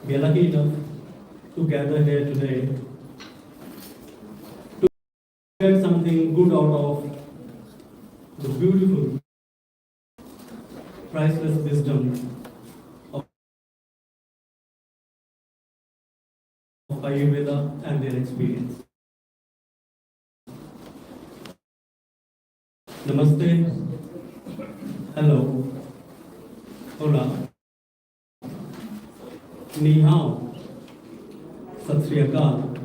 We are lucky enough to gather here today to get something good out of the beautiful, priceless wisdom of Ayurveda and their experience. Namaste, hello, hola, ni hao, sat sri akal,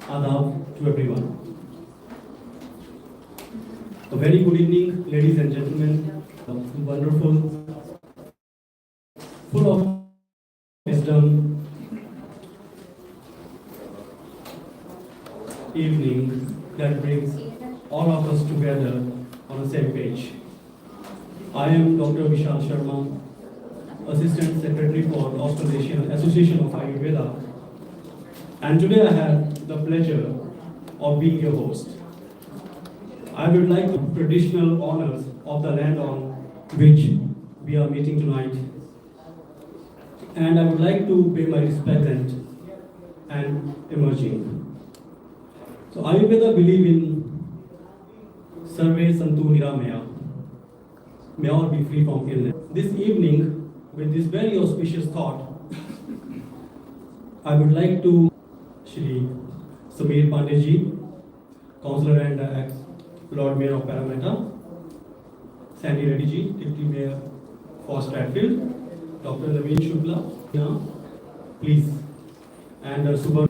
adab to everyone. A very good evening, ladies and gentlemen. Wonderful, full of wisdom evening that brings all of us together on the same page. I am Dr. Vishal Sharma, Assistant Secretary for Australasian Association of Ayurveda, and today I have the pleasure of being your host. I would like to traditional honors of the land on which we are meeting tonight, and I would like to pay my respect and emerging. So Ayurveda believe in Sarve Santu Niramaya. May all be free from illness. This evening, with this very auspicious thought, I would like to Shri Samir Pandeyji, Councillor and ex-Lord Mayor of Parramatta, Sandy Reddy ji, Deputy Mayor for Stratfield, Dr. Naveen Shukla, please, and Subha.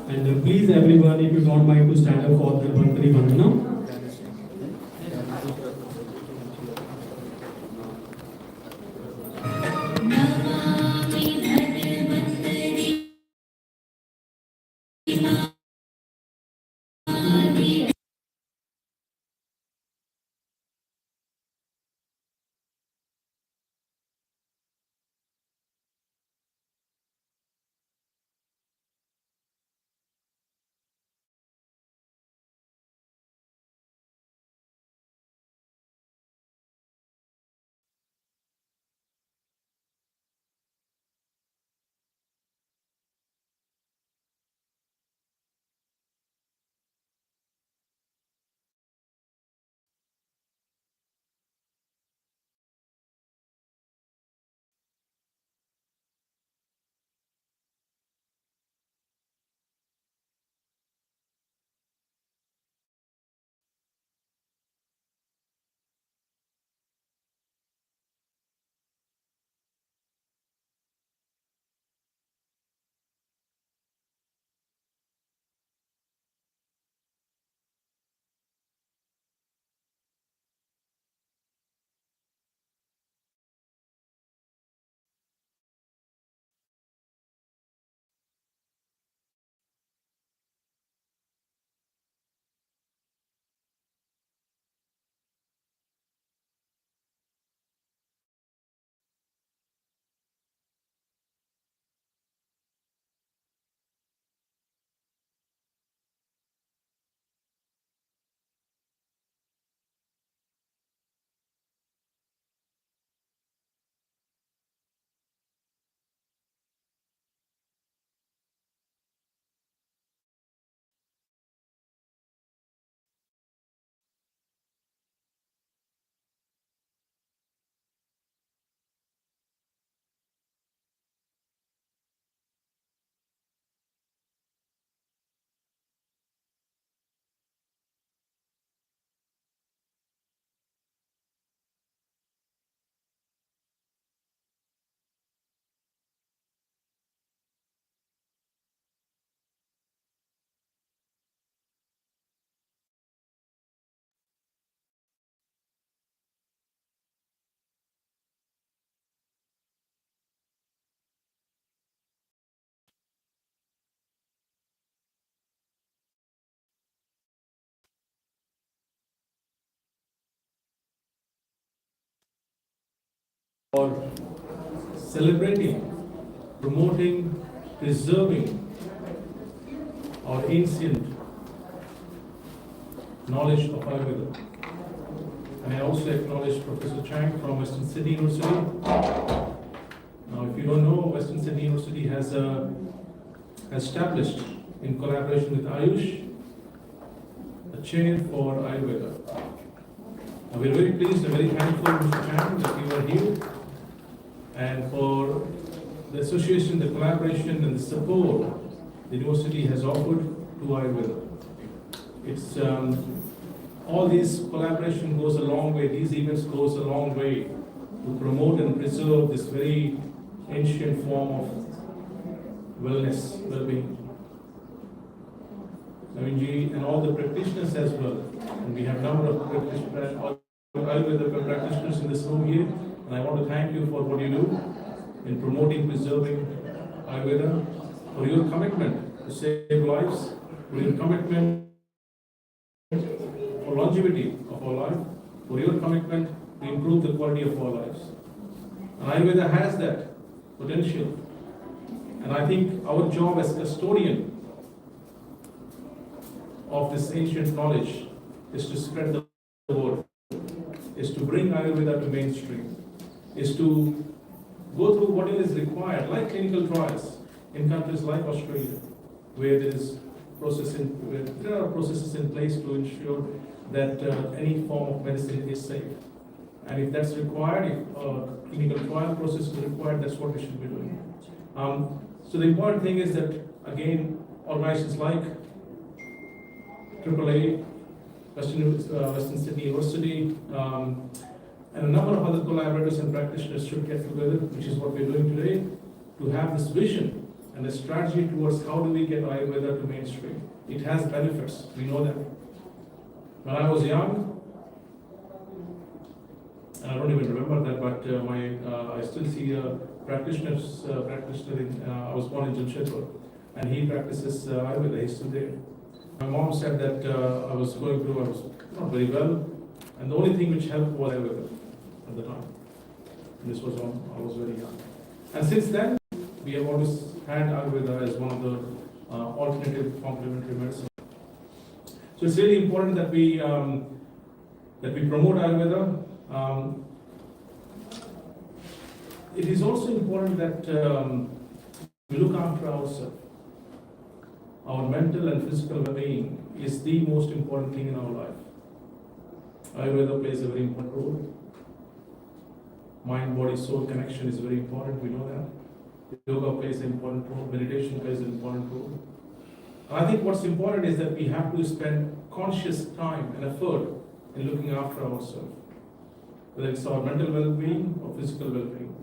And please everyone, if you don't mind to stand up for the Bhantari Vandana. For celebrating promoting, preserving our ancient knowledge of Ayurveda. And I also acknowledge Professor Chang from Western Sydney University. Now, if you don't know, Western Sydney University has established, in collaboration with Ayush, a chair for Ayurveda. Now, we're very pleased and very thankful, Mr. Chang, that you are here, and for the association, the collaboration, and the support the university has offered to Ayurveda. It's all these collaboration goes a long way. These events goes a long way to promote and preserve this very ancient form of wellness, well-being. Navinji and all the practitioners as well. And we have a number of Ayurveda practitioners in this room here. And I want to thank you for what you do in promoting, preserving Ayurveda, for your commitment to save lives, for your commitment for longevity of our life, for your commitment to improve the quality of our lives. And Ayurveda has that potential. And I think our job as custodian of this ancient knowledge is to spread the word, is to bring Ayurveda to mainstream, is to go through what is required, like clinical trials in countries like Australia, where there are processes in place to ensure that any form of medicine is safe. And if that's required, if a clinical trial process is required, that's what we should be doing. So the important thing is that, again, organizations like AAA, Western Sydney University, and a number of other collaborators and practitioners should get together, which is what we're doing today, to have this vision and a strategy towards how do we get Ayurveda to mainstream. It has benefits, we know that. When I was young, and I don't even remember that, but I still see a practitioner I was born in Jamshedpur, and he practices Ayurveda, he's still there. My mom said that I was not very well, and the only thing which helped was Ayurveda at the time. And this was when I was very young. And since then, we have always had Ayurveda as one of the alternative complementary medicine. So it's really important that we promote Ayurveda. It is also important that we look after ourselves. Our mental and physical well-being is the most important thing in our life. Ayurveda plays a very important role. Mind, body, soul connection is very important, we know that. Yoga plays an important role, meditation plays an important role. And I think what's important is that we have to spend conscious time and effort in looking after ourselves, whether it's our mental well-being or physical well-being.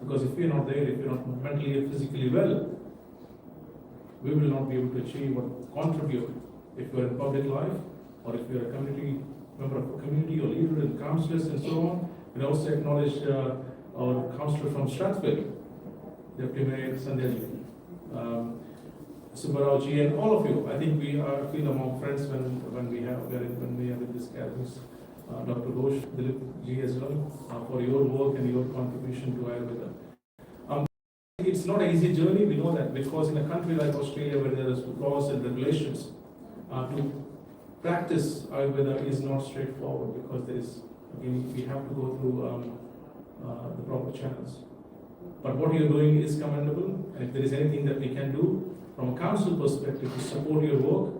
Because if we're not there, if we're not mentally and physically well, we will not be able to achieve or contribute if we're in public life, or if we're a community member of a community or leader and councillors and so on. And also acknowledge our councillor from Strathfield, Deputy Mayor Sandhya Subbarao and all of you. I think we feel among friends when we are with this gatherings. Dr. Ghosh, Dilip ji as well, for your work and your contribution to Ayurveda. It's not an easy journey, we know that, because in a country like Australia where there is laws and regulations, to practice Ayurveda is not straightforward, because there is, again, we have to go through the proper channels. But what you're doing is commendable, and if there is anything that we can do from a council perspective to support your work,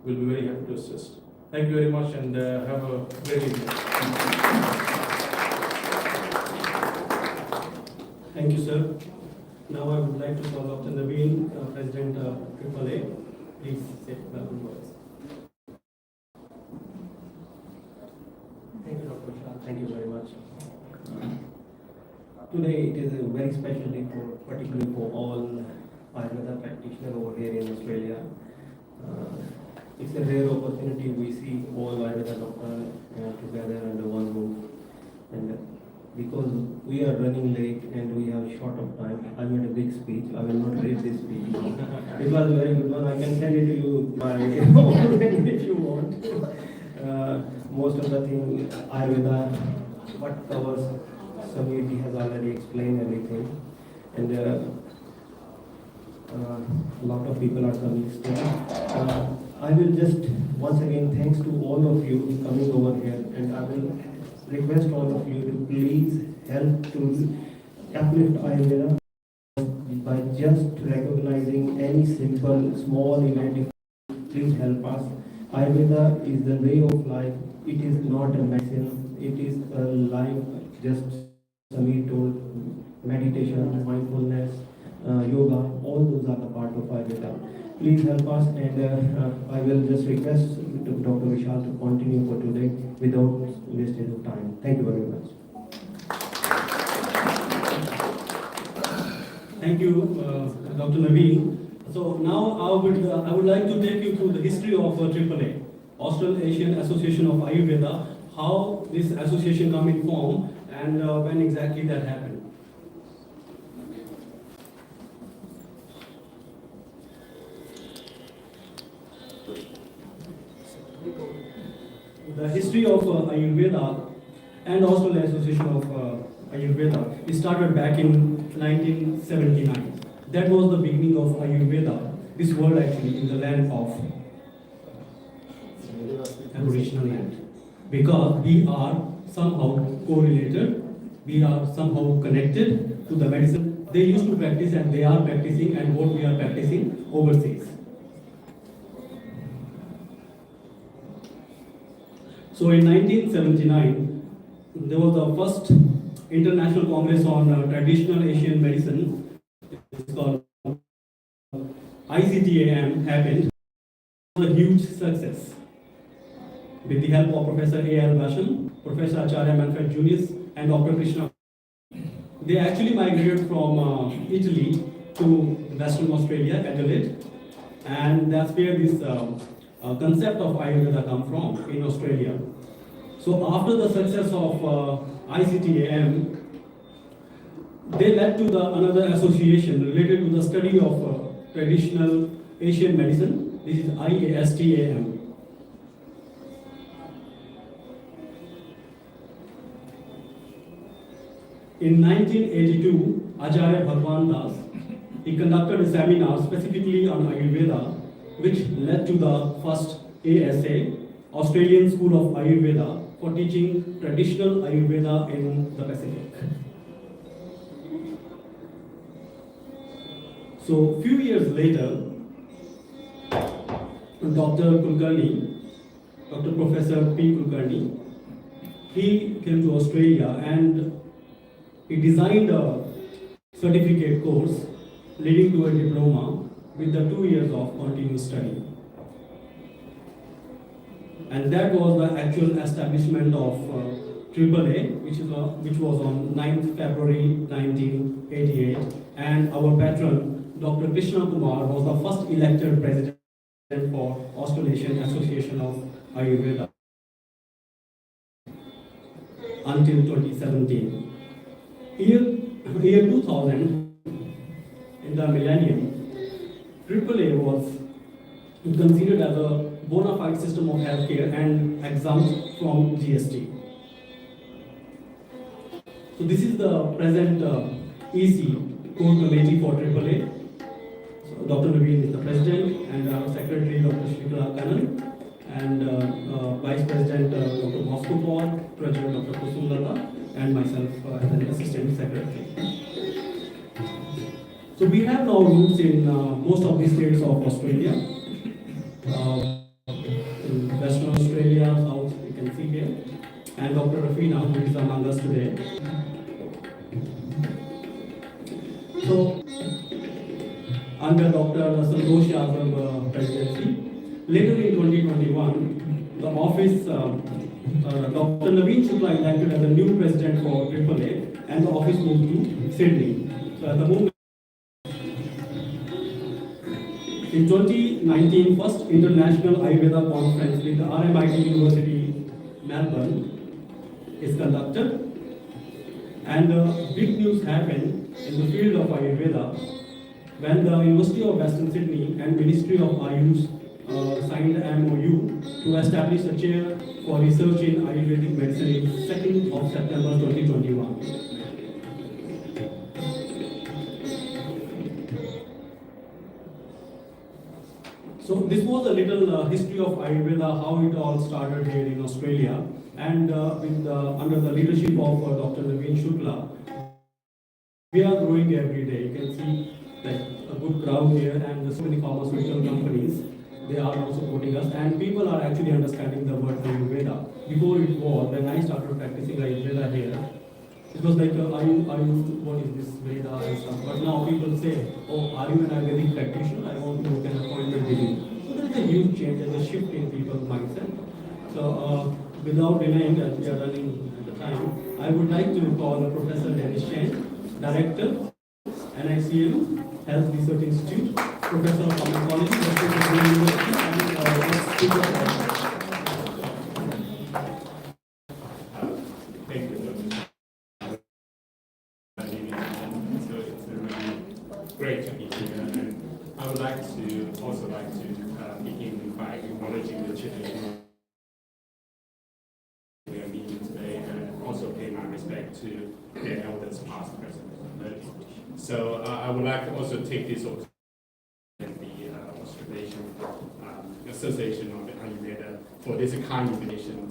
we'll be very happy to assist. Thank you very much, and have a great evening. Thank you, sir. Now I would like to call Dr. Naveen, President of AAA. Please say welcome words. Thank you, Dr. Shah. Thank you very much. Today it is a very special day, particularly for all Ayurveda practitioners over here in Australia. It's a rare opportunity. We see all Ayurveda doctors together under one roof, and because we are running late and we have short of time, I made a big speech. I will not read this speech. It was a very good one. I can send it to you by if you want. Most of the thing Ayurveda, what covers, Samiti has already explained everything. And A lot of people are coming still. I will just once again thanks to all of you coming over here, and I will request all of you to please help to uplift Ayurveda by just recognizing any simple small event. Please help us. Ayurveda is the way of life. It is not a medicine. It is a life. Just Samir told, meditation, mindfulness, yoga. All those are the part of Ayurveda. Please help us, and I will just request Dr. Vishal to continue for today without wastage of time. Thank you very much. Thank you, Dr. Naveen. So now I would like to take you through the history of AAA, Australasian Association of Ayurveda, how this association come in form, and when exactly that happened. The history of Ayurveda and Australian Association of Ayurveda is started back in 1979. That was the beginning of Ayurveda, this word actually in the land of Aboriginal land. Because we are somehow correlated, we are somehow connected to the medicine they used to practice and they are practicing and what we are practicing overseas. So in 1979, there was the first International Congress on Traditional Asian Medicine. It's called ICTAM happened. It was a huge success. With the help of Professor A.L. Basham, Professor Acharya Manfred Junius, and Dr. Krishna. They actually migrated from Italy to Western Australia, Adelaide, and that's where this concept of Ayurveda come from in Australia. So after the success of ICTAM, they led to another association related to the study of traditional Asian medicine. This is IASTAM. In 1982, Acharya Bhagwan Das, he conducted a seminar specifically on Ayurveda, which led to the first ASA, Australian School of Ayurveda, for teaching traditional Ayurveda in the Pacific. So, few years later, Dr. Professor P. Kulkarni, he came to Australia and he designed a certificate course leading to a diploma with the 2 years of continuous study. And that was the actual establishment of AAA, which was on 9th February 1988. And our patron, Dr. Krishna Kumar, was the first elected president for Australasian Association of Ayurveda until 2017. Year 2000, in the millennium, AAA was considered as a bona fide system of healthcare and exempt from GST. So this is the present EC core committee for AAA. So Dr. Naveen is the president, and our secretary Dr. Shrikala Kanan, and vice president Dr. Bosco Paul, treasurer Dr. Kusum Lata, and myself as an assistant secretary. So we have now roots in most of the states of Australia. In Western Australia, South, you can see here. And Dr. Rafina, who is among us today. So, under Dr. Santosh Yadav presidency, later in 2021, the office, Dr. Naveen Shukla elected as the new president for AAA, and the office moved to Sydney. So at the moment, in 2019, first International Ayurveda Conference with the RMIT University, Melbourne, is conducted. And big news happened in the field of Ayurveda when the University of Western Sydney and Ministry of Ayush signed an MOU to establish a chair for research in Ayurvedic medicine in 2nd of September 2021. So this was a little history of Ayurveda, how it all started here in Australia, and under the leadership of Dr. Naveen Shukla, we are growing every day. You can see like a good crowd here, and so many pharmaceutical companies. They are also supporting us, and people are actually understanding the word Ayurveda. Before it was, when I started practicing Ayurveda here, it was like, what is this Veda and stuff? But now people say, oh, are you an Ayurvedic practitioner? I want to book an appointment with you. So there is a huge change and a shift in people's mindset. So without delaying, as we are running the time, I would like to call Professor Dennis Chen, Director, NICU, Health Research Institute, Professor of Pharmacology, Professor of the University, and Speaker of great to be here, and I would also like to begin by acknowledging the tradition we are meeting today, and also pay my respect to their elders, past, present, and emerging. So I would like to also take this opportunity the Australasian Association of Ayurveda for this kind invitation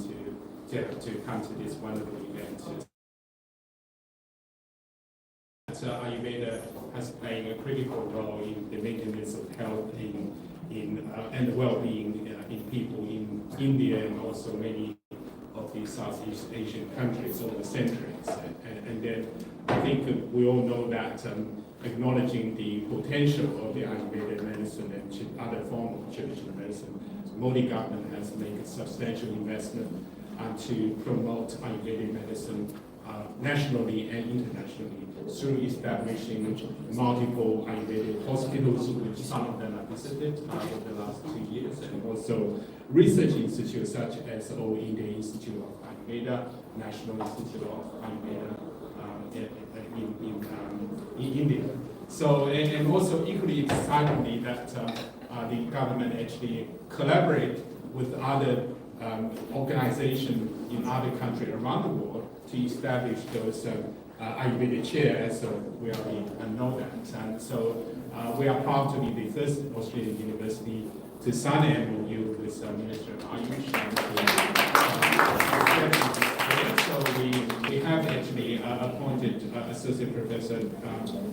to come to this wonderful event. Ayurveda has played a critical role in the maintenance of health and the well-being in people in India and also many of the Southeast Asian countries over centuries. And then I think we all know that acknowledging the potential of the Ayurveda medicine and other forms of traditional medicine, Modi government has made a substantial investment to promote Ayurvedic medicine nationally and internationally through establishing multiple Ayurvedic hospitals, which some of them are visited over the last 2 years, and also research institutes such as All India Institute of Ayurveda, National Institute of Ayurveda in India. So, and also equally excitingly that the government actually collaborate with other organizations in other countries around the world to establish those Ayurveda chairs, we already know that. And so we are proud to be the first Australian university to sign an MOU with the Ministry of Ayush. So we have actually appointed Associate Professor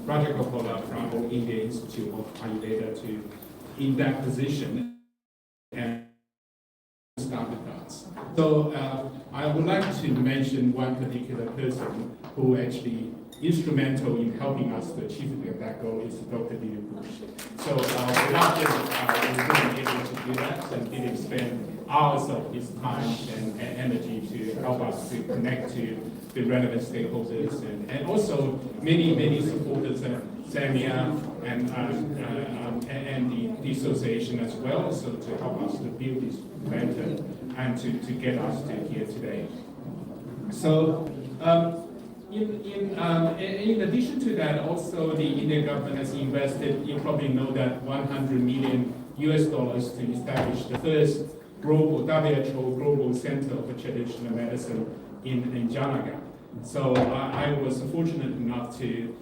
Raja Gopala from the India Institute of Ayurveda in that position and start with us. So I would like to mention one particular person who actually instrumental in helping us to achieve that goal is Dr. David Bush. So without him, we wouldn't be able to do that, and didn't spend hours of his time and energy to help us to connect to the relevant stakeholders and also many supporters, Samia and the association as well, so to help us to build this event and to get us to here today. So in addition to that, also the Indian government has invested, you probably know that $100 million to establish the first global WHO global center for traditional medicine in Janaga. So I was fortunate enough to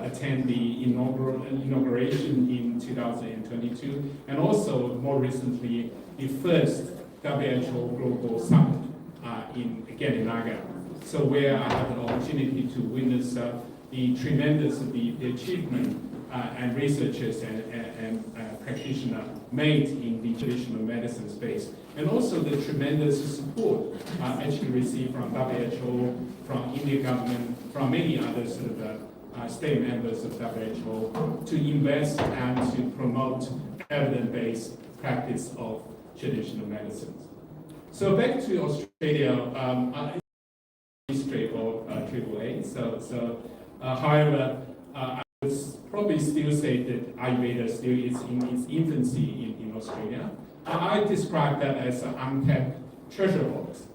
attend the inauguration in 2022, and also more recently the first WHO Global Summit in Naga. So where I had an opportunity to witness the tremendous the achievement and researchers and practitioners made in the traditional medicine space, and also the tremendous support actually received from WHO, from Indian government, from many other sort of state members of WHO to invest and to promote evidence-based practice of traditional medicines. So back to Australia, history of AAA. However, I would probably still say that Ayurveda still is in its infancy in Australia. I describe that as an untapped treasure box.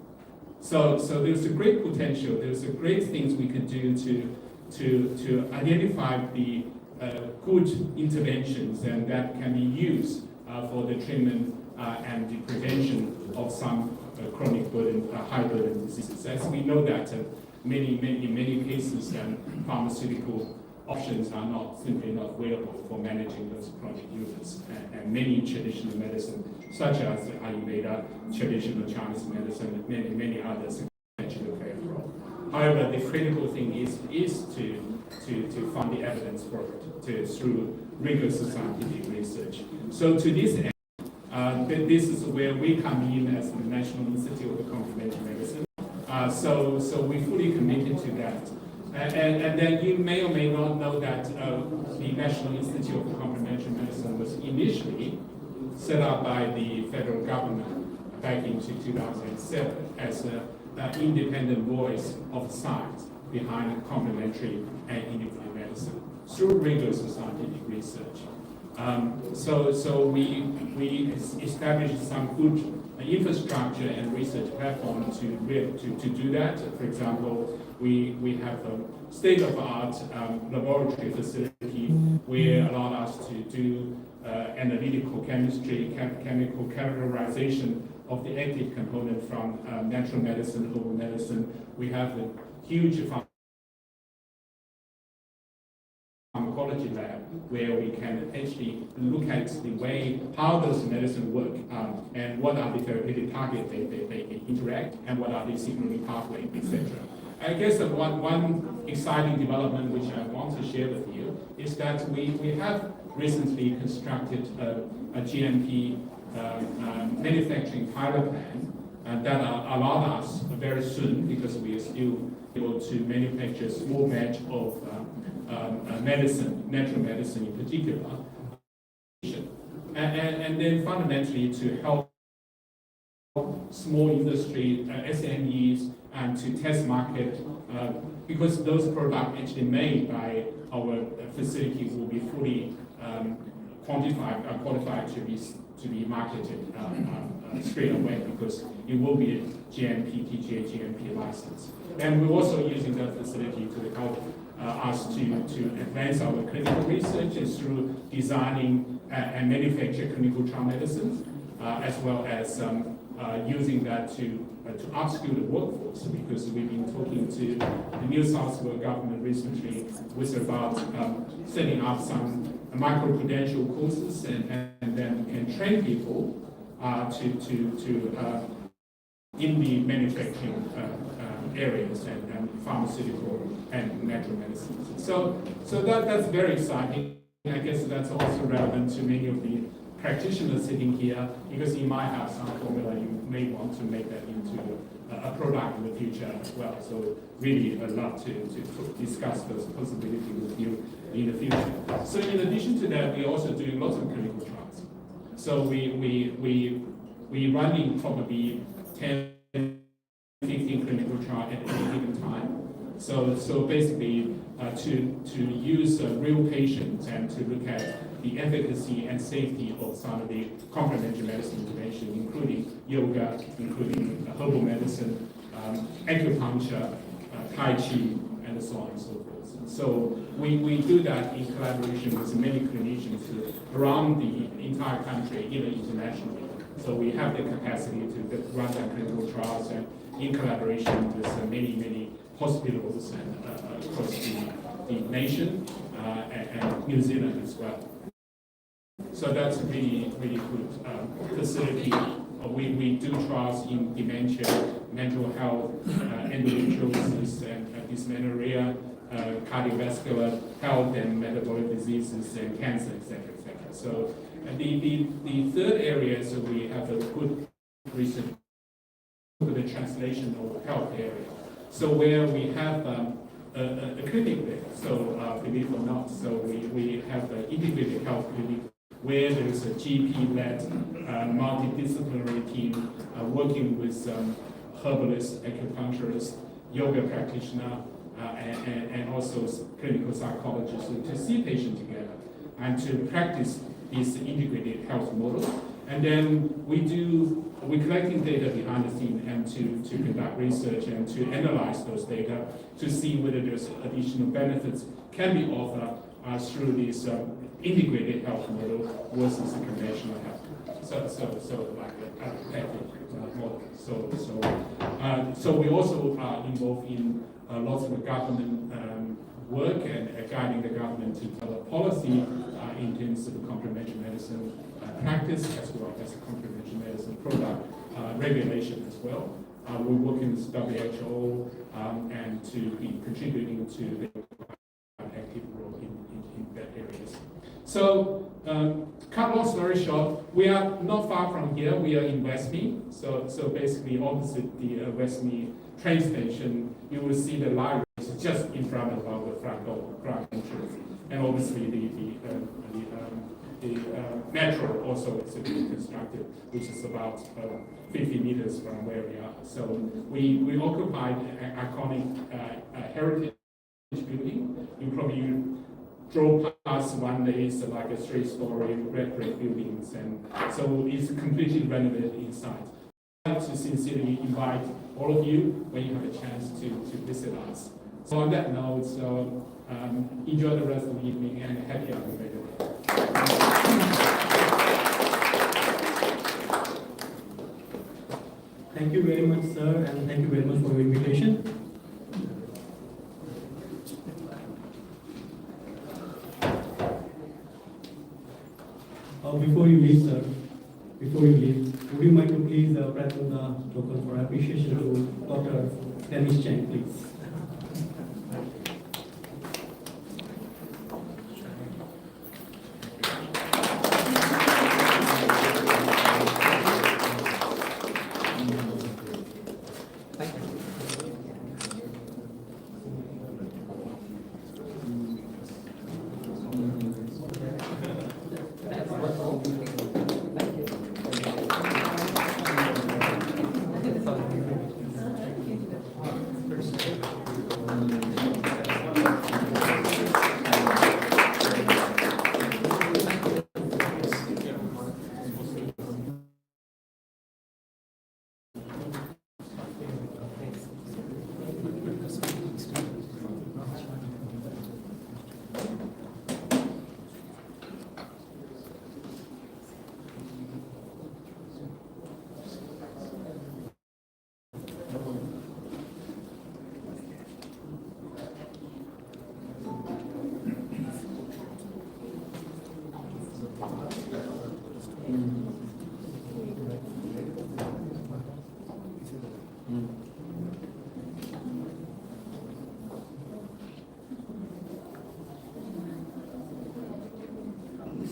So there's a great potential. There's a great things we could do to identify the good interventions and that can be used for the treatment and the prevention of some chronic burden, high burden diseases. As we know that in many cases, pharmaceutical options are simply not available for managing those chronic illness. And many traditional medicine, such as Ayurveda, traditional Chinese medicine, and many others actually play a role. However, the critical thing is to find the evidence for it through rigorous scientific research. So to this end, this is where we come in as the National Institute of Complementary Medicine. So we fully committed to that. And then you may or may not know that the National Institute of Complementary Medicine was initially set up by the federal government back in 2007 as an independent voice of science behind complementary and integrative medicine through rigorous scientific research. So we established some good infrastructure and research platform to do that. For example, we have a state-of-the-art laboratory facility where allowed us to do analytical chemistry, chemical characterization of the active component from natural medicine, herbal medicine. We have a huge pharmacology lab where we can actually look at the way how those medicine work and what are the therapeutic targets they interact and what are the signaling pathways, etc. I guess one exciting development which I want to share with you is that we have recently constructed a GMP manufacturing pilot plan that allowed us very soon, because we are still able to manufacture a small batch of medicine, natural medicine in particular, and then fundamentally to help small industry, SMEs, and to test market, because those products actually made by our facility will be fully qualified to be marketed straight away, because it will be a GMP, TGA GMP license. And we're also using that facility to help us to advance our clinical research through designing and manufacture clinical trial medicines, as well as using that to upskill the workforce, because we've been talking to the New South Wales government recently with about setting up some micro-credential courses and then can train people in the manufacturing areas and pharmaceutical and natural medicines. So that's very exciting. I guess that's also relevant to many of the practitioners sitting here, because you might have some formula you may want to make that into a product in the future as well. So really I'd love to discuss those possibilities with you in the future. So in addition to that, we're also doing lots of clinical trials. So we running probably 10, 15 clinical trials at any given time. So basically to use real patients and to look at the efficacy and safety of some of the complementary medicine intervention, including yoga, including herbal medicine, acupuncture, Tai Chi, and so on and so forth. So we do that in collaboration with many clinicians around the entire country, even internationally. So we have the capacity to run that clinical trials and in collaboration with many hospitals and across the nation and New Zealand as well. So that's a really good facility. We do trials in dementia, mental health, endometriosis, and dysmenorrhea, cardiovascular health, and metabolic diseases, and cancer, etc., etc. So the third area is we have a good research for the translational health area. So where we have a clinic there, so believe it or not, so we have an integrated health clinic where there is a GP-led multidisciplinary team working with herbalists, acupuncturists, yoga practitioner, and also clinical psychologists to see patients together and to practice this integrated health model. And then we're collecting data behind the scene and to conduct research and to analyze those data to see whether there's additional benefits can be offered through this integrated health model versus the conventional health. So like a package model. So we also are involved in lots of government work and guiding the government to develop policy in terms of complementary medicine practice as well as complementary medicine product regulation as well. We're working with WHO and to be contributing to the active role in that areas. So, cut long story short, we are not far from here. We are in Westmead. So basically opposite the Westmead train station, you will see the library is just in front of our front door, front entrance, and obviously the metro also is being constructed, which is about 50 meters from where we are. So we occupied an iconic heritage building. You probably drove past one day, it's like a 3-story red brick buildings, and so it's completely renovated inside. I'd like to sincerely invite all of you when you have a chance to visit us. So on that note, enjoy the rest of the evening and happy Ayurveda Day. Thank you very much, sir, and thank you very much for your invitation. Before you leave, sir, would you mind to please present the token for appreciation to Dr. Dennis Cheng, please?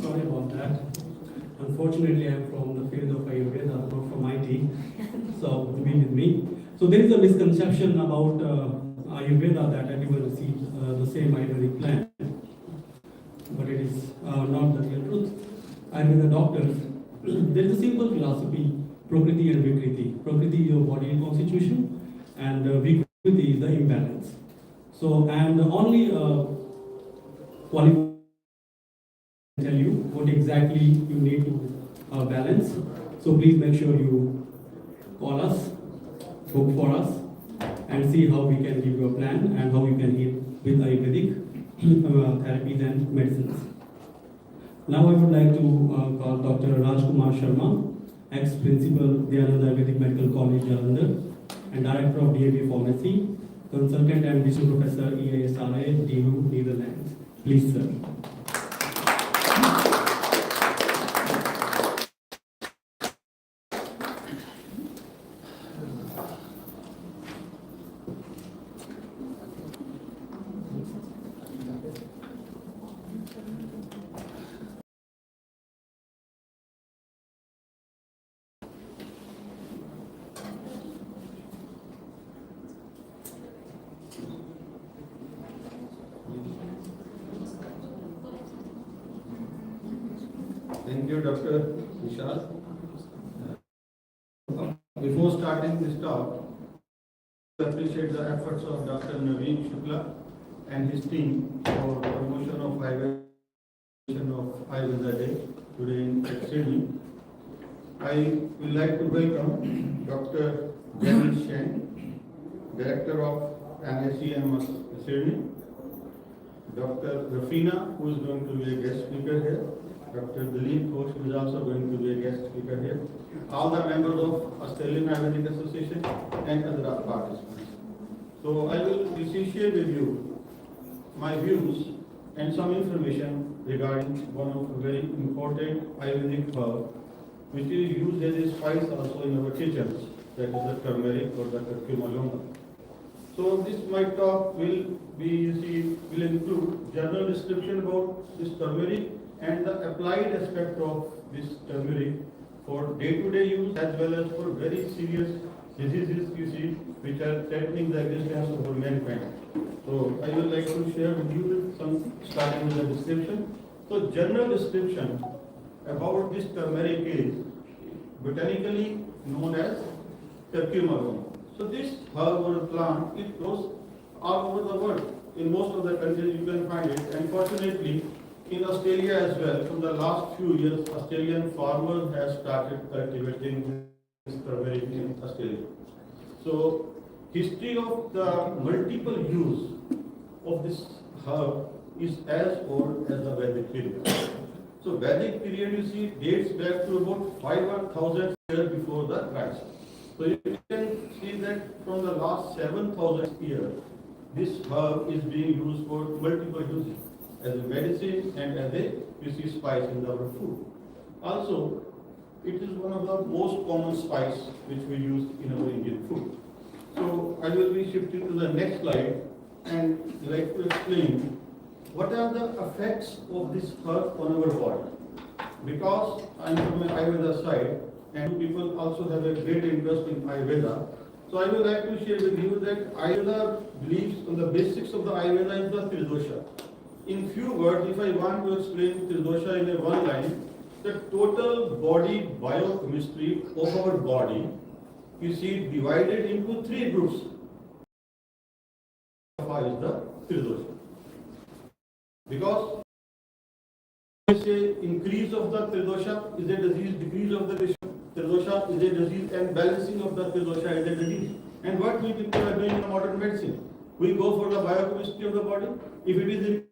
Sorry about that. Unfortunately, I'm from the field of Ayurveda, not from IT. So, be with me. So, there is a misconception about Ayurveda that everyone receives the same Ayurvedic plan. But it is not the real truth. Ayurveda doctors, there is a simple philosophy, Prakriti and Vikriti. Prakriti is your body constitution, and Vikriti is the imbalance. So, and only qualified tell you what exactly you need to balance. So please make sure you call us, book for us, and see how we can give you a plan and how you can heal with Ayurvedic therapies and medicines. Now I would like to call Dr. Rajkumar Sharma, ex-principal Dayanand Ayurvedic Medical College, Jalandhar, and Director of DAB Pharmacy, Consultant and Visiting Professor EASRA, DU, Netherlands. Please, sir. Thank you, Dr. Vishal. Before starting this talk, I appreciate the efforts of Dr. Naveen Shukla and his team for promotion of Ayurveda Day today in Sydney. I would like to welcome Dr. Dennis Cheng, Director of NICM Sydney, Dr. Rafina, who is going to be a guest speaker here, Dr. Dilip Ghosh, who is also going to be a guest speaker here, all the members of Australian Ayurvedic Association and other participants. So I will share with you my views and some information regarding one of the very important Ayurvedic herb, which is used as a spice also in our kitchens, that is the turmeric or the curcuma. So this my talk will be, will include general description about this turmeric and the applied aspect of this turmeric for day-to-day use as well as for very serious diseases, which are threatening the existence of our mankind. So I would like to share with you some, starting with the description. So general description about this turmeric is botanically known as curcuma. So this herb or plant, it grows all over the world. In most of the countries you can find it. And fortunately, in Australia as well, from the last few years, Australian farmers have started cultivating this turmeric in Australia. So history of the multiple use of this herb is as old as the Vedic period. So Vedic period, dates back to about 5,000 years before the Christ. So you can see that from the last 7,000 years, this herb is being used for multiple uses, as a medicine and as a spice in our food. Also, it is one of the most common spice which we use in our Indian food. So I will be shifting to the next slide and like to explain what are the effects of this herb on our body. Because I am from an Ayurveda side, and people also have a great interest in Ayurveda. So I would like to share with you that Ayurveda believes on the basics of the Ayurveda is the Tridosha. In few words, if I want to explain Tridosha in a one line, the total body biochemistry of our body, divided into three groups. Is the Tridosha. Because we say increase of the Tridosha is a disease, decrease of the Tridosha is a disease, and balancing of the Tridosha is a disease. And what we people are doing in modern medicine? We go for the biochemistry of the body. If it is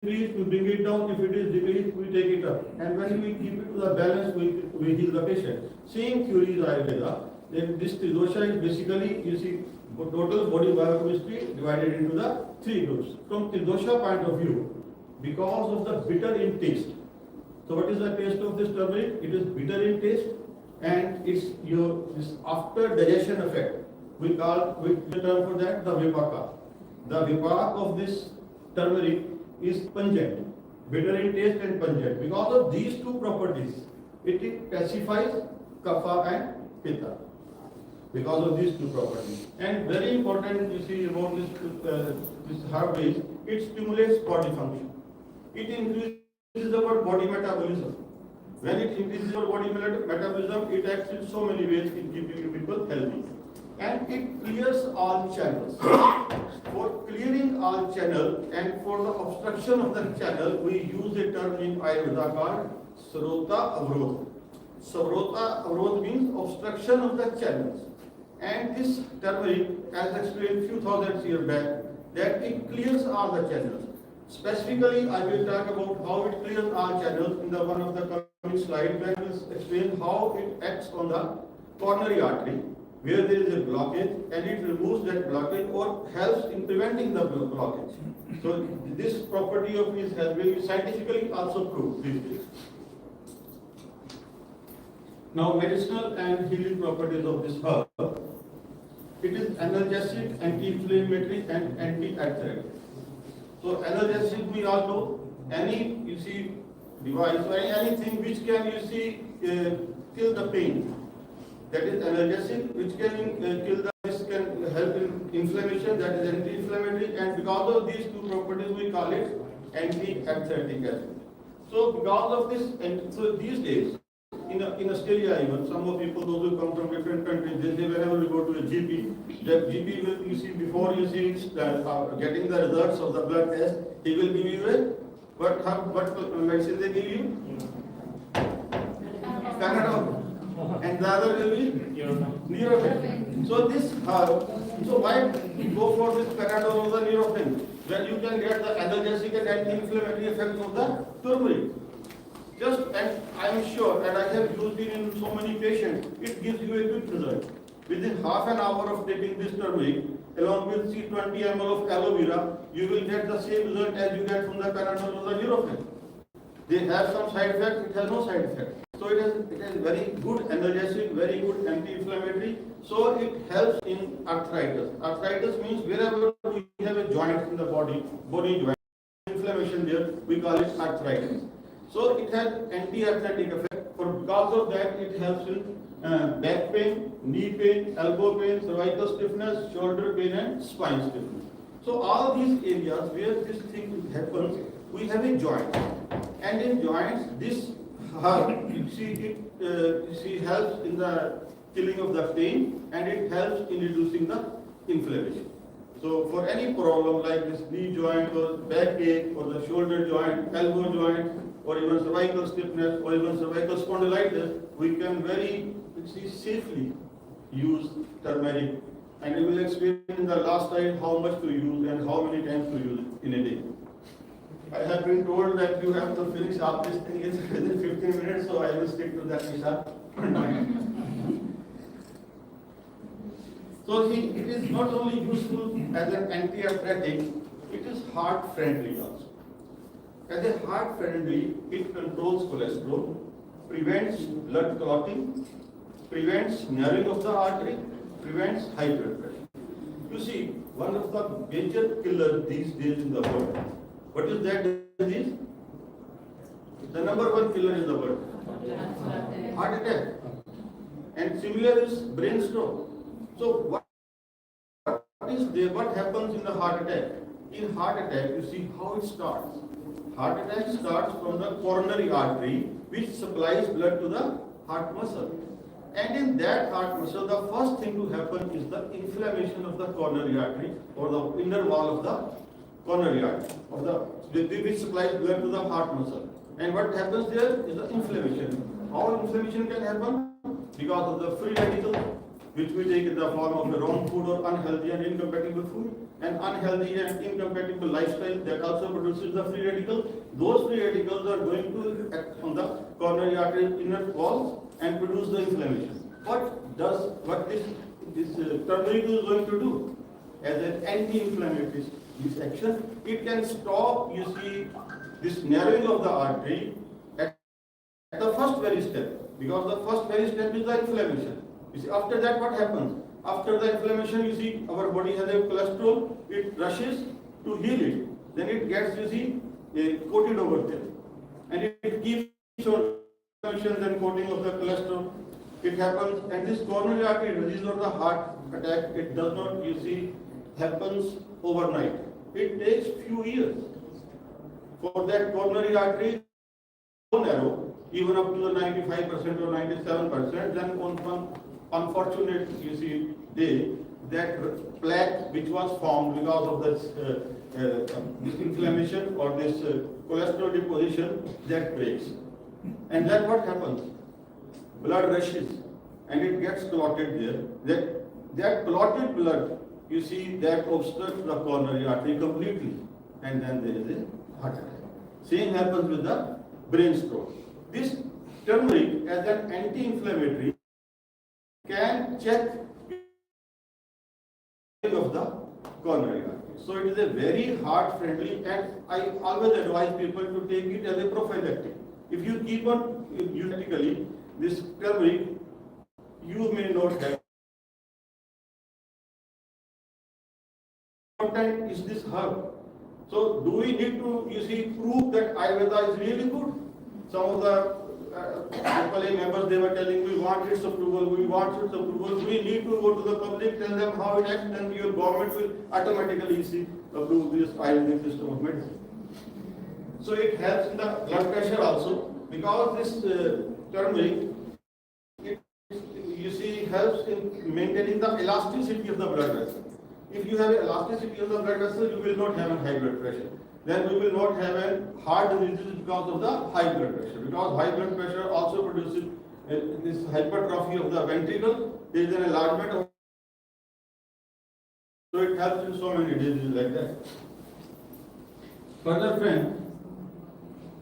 increased, we bring it down. If it is decreased, we take it up. And when we keep it to the balance, we heal the patient. Same theory is Ayurveda. Then this Tridosha is basically, total body biochemistry divided into the three groups. From Tridosha point of view, because of the bitter in taste. So what is the taste of this turmeric? It is bitter in taste, and it's this after digestion effect. We call the term for that the vipaka. The vipaka of this turmeric is pungent, bitter in taste and pungent. Because of these two properties, it pacifies kapha and pitta. Because of these two properties. And very important about this herb is it stimulates body function. It increases our body metabolism. When it increases our body metabolism, it acts in so many ways in keeping you people healthy. And it clears all channels. For clearing all channel and for the obstruction of the channel, we use a term in Ayurveda called Srota Avrodh. Srota Avrodh means obstruction of the channels. And this turmeric, as explained few thousand years back, that it clears all the channels. Specifically, I will talk about how it clears all channels in the one of the coming slides, where I will explain how it acts on the coronary artery, where there is a blockage, and it removes that blockage or helps in preventing the blockage. So this property of it has been scientifically also proved these days. Now, medicinal and healing properties of this herb. It is analgesic, anti-inflammatory, and anti-arthritic. So analgesic, we all know, any device or anything which can kill the pain. That is analgesic, which can kill the, this can help in inflammation, that is anti-inflammatory, and because of these two properties we call it anti-arthritic acid. So because of this, and so these days, in Australia even, some of people, those who come from different countries, they say whenever we go to a GP, that GP will, before getting the results of the blood test, he will give you what medicine they give you? Panadol. And the other will be Nurofen. So this herb, so why go for this Panadol or the Nurofen, when you can get the analgesic and anti-inflammatory effect of the turmeric? And I am sure, and I have used it in so many patients, it gives you a good result. Within half an hour of taking this turmeric, along with 20 ml of aloe vera, you will get the same result as you get from the Panadol or the Nurofen. They have some side effects, it has no side effects. So it is very good analgesic, very good anti-inflammatory. So it helps in arthritis. Arthritis means wherever we have a joint in the body joint, inflammation there, we call it arthritis. So it has anti-arthritic effect. Because of that, it helps in back pain, knee pain, elbow pain, cervical stiffness, shoulder pain, and spine stiffness. So all these areas where this thing happens, we have a joint, and in joints, this herb, it helps in the killing of the pain, and it helps in reducing the inflammation. So for any problem like this knee joint or back ache or the shoulder joint, elbow joint, or even cervical stiffness or even cervical spondylitis, we can very safely use turmeric, and we will explain in the last slide how much to use and how many times to use in a day. I have been told that you have to finish up this thing within 15 minutes, so I will stick to that, Nisha. So see, it is not only useful as an anti-arthritic, it is heart-friendly also. As a heart-friendly, it controls cholesterol, prevents blood clotting, prevents narrowing of the artery, prevents high blood pressure. You see, one of the major killers these days in the world, what is that disease? The number one killer in the world. Heart attack. And similar is brain stroke. So what happens in the heart attack? In heart attack, you see how it starts. Heart attack starts from the coronary artery, which supplies blood to the heart muscle. And in that heart muscle, the first thing to happen is the inflammation of the coronary artery or the inner wall of the coronary artery, which supplies blood to the heart muscle. And what happens there is the inflammation. How inflammation can happen? Because of the free radicals, which we take in the form of the wrong food or unhealthy and incompatible food, and unhealthy and incompatible lifestyle that also produces the free radicals. Those free radicals are going to act on the coronary artery inner walls and produce the inflammation. What this turmeric is going to do? As an anti-inflammatory action, it can stop, you see, this narrowing of the artery at the first very step, because the first very step is the inflammation. You see, after that what happens? After the inflammation, you see, our body has a cholesterol, it rushes to heal it. Then it gets, you see, coated over there. And it keeps on inflammation and coating of the cholesterol. It happens, and this coronary artery disease or the heart attack, it does not, you see, happens overnight. It takes few years for that coronary artery to narrow, even up to the 95% or 97%, then on one unfortunate, you see, day, that plaque which was formed because of this inflammation or this cholesterol deposition, that breaks. And then what happens? Blood rushes and it gets clotted there. That clotted blood, you see, that obstructs the coronary artery completely, and then there is a heart attack. Same happens with the brain stroke. This turmeric as an anti-inflammatory can check of the coronary artery. So it is a very heart-friendly, and I always advise people to take it as a prophylactic. If you keep on using this turmeric, you may not have. Sometimes is this herb. So do we need to, you see, prove that Ayurveda is really good? Some of the AAA members, they were telling, we want its approval, we want its approval. We need to go to the public, tell them how it acts, and your government will automatically approve this Ayurvedic system of medicine. So it helps in the blood pressure also, because this turmeric, you see, helps in maintaining the elasticity of the blood vessel. If you have elasticity of the blood vessel, you will not have a high blood pressure. Then we will not have a heart disease because of the high blood pressure. Because high blood pressure also produces this hypertrophy of the ventricle. There is an enlargement of, so it helps in so many diseases like that. Further friend,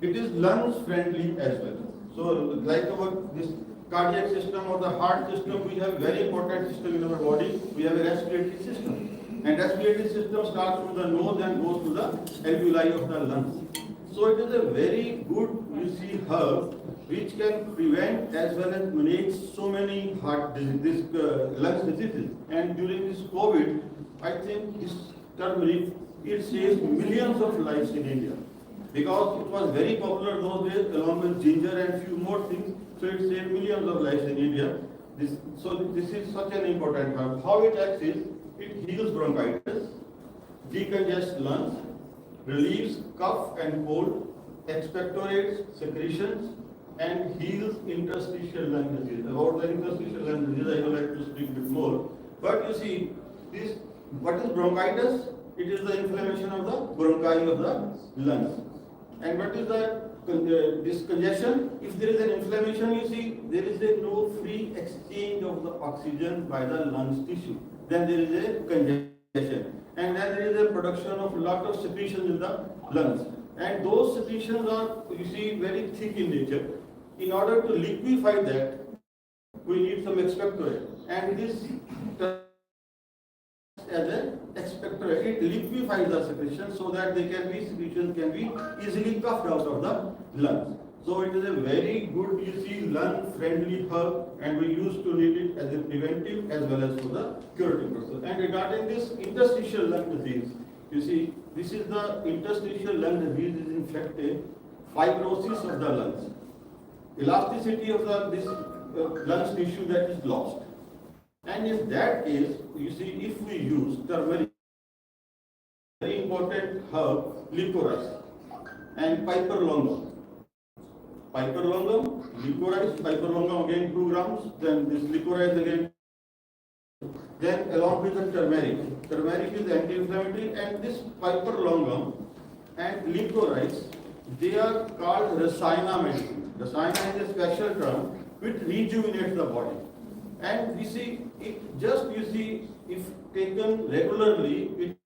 it is lungs friendly as well. So like this cardiac system or the heart system, we have very important system in our body. We have a respiratory system. And respiratory system starts from the nose and goes to the alveoli of the lungs. So it is a very good, you see, herb which can prevent as well as manage so many heart disease, lungs diseases. And during this COVID, I think this turmeric, it saves millions of lives in India. Because it was very popular those days along with ginger and few more things. So it saved millions of lives in India. This is such an important herb. How it acts is, it heals bronchitis, decongests lungs, relieves cough and cold, expectorates secretions, and heals interstitial lung disease. About the interstitial lung disease, I would like to speak a bit more. But you see, this, what is bronchitis? It is the inflammation of the bronchi of the lungs. And what is this congestion? If there is an inflammation, you see, there is a no free exchange of the oxygen by the lungs tissue. Then there is a congestion. And then there is a production of lot of secretions in the lungs. And those secretions are, you see, very thick in nature. In order to liquefy that, we need some expectorant. And this as an expectorant, it liquefies the secretion so that secretions can be easily coughed out of the lungs. So it is a very good, you see, lung-friendly herb, and we used to need it as a preventive as well as for the curative purpose. And regarding this interstitial lung disease, you see, this is the interstitial lung disease is in fact a fibrosis of the lungs. Elasticity of this lungs tissue that is lost. And in that case, you see, if we use turmeric, very important herb, licorice, and piper longum. Piper longum, licorice, piper longum again 2 grams, then this licorice again. Then along with the turmeric. Turmeric is anti-inflammatory, and this piper longum and licorice, they are called Rasayana medicine. Rasayana is a special term which rejuvenates the body. And we see, it just, you see, if taken regularly, it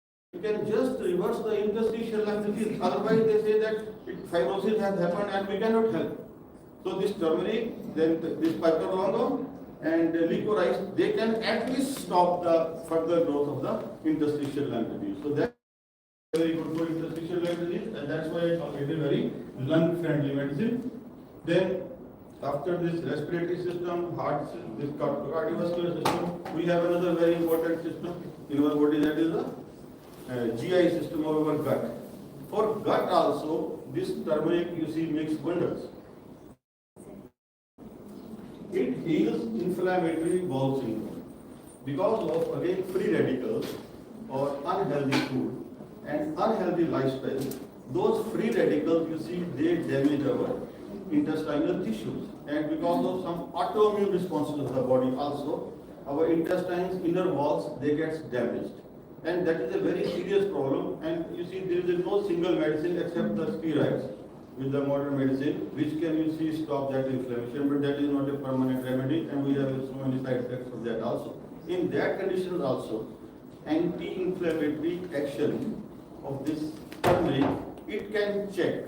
can just reverse the interstitial lung disease. Otherwise, they say that fibrosis has happened and we cannot help. So this turmeric, then this piper longum and licorice, they can at least stop the further growth of the interstitial lung disease. So that's very good for interstitial lung disease, and that's why it is very lung-friendly medicine. Then after this respiratory system, heart, this cardiovascular system, we have another very important system in our body, that is the GI system of our gut. For gut also, this turmeric, you see, makes wonders. It heals inflammatory bowel syndrome because of, again, free radicals or unhealthy food and unhealthy lifestyle. Those free radicals, you see, they damage our intestinal tissues, and because of some autoimmune responses of the body also, our intestines, inner walls, they get damaged, and that is a very serious problem. And you see, there is no single medicine except the steroids with the modern medicine which can, you see, stop that inflammation, but that is not a permanent remedy, and we have so many side effects of that also. In that condition also, anti-inflammatory action of this turmeric, it can check.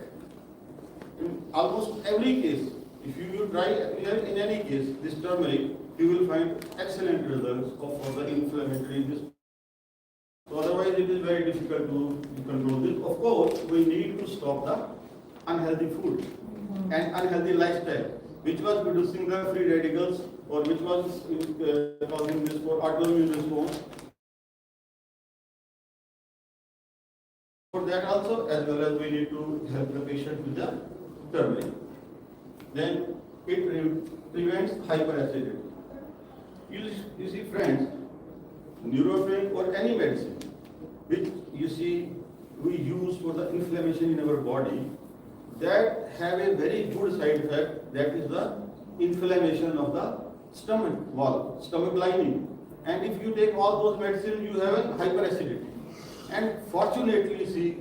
In almost every case, if you will try in any case this turmeric, you will find excellent results for the inflammatory this. So otherwise it is very difficult to control this. Of course, we need to stop the unhealthy food and unhealthy lifestyle, which was producing the free radicals or which was causing this for autoimmune response. For that also, as well as we need to help the patient with the turmeric. Then it prevents hyperacidity. You see, friends, Nurofen or any medicine which you see we use for the inflammation in our body, that have a very good side effect, that is the inflammation of the stomach wall, stomach lining. And if you take all those medicines, you have a hyperacidity. And fortunately, see,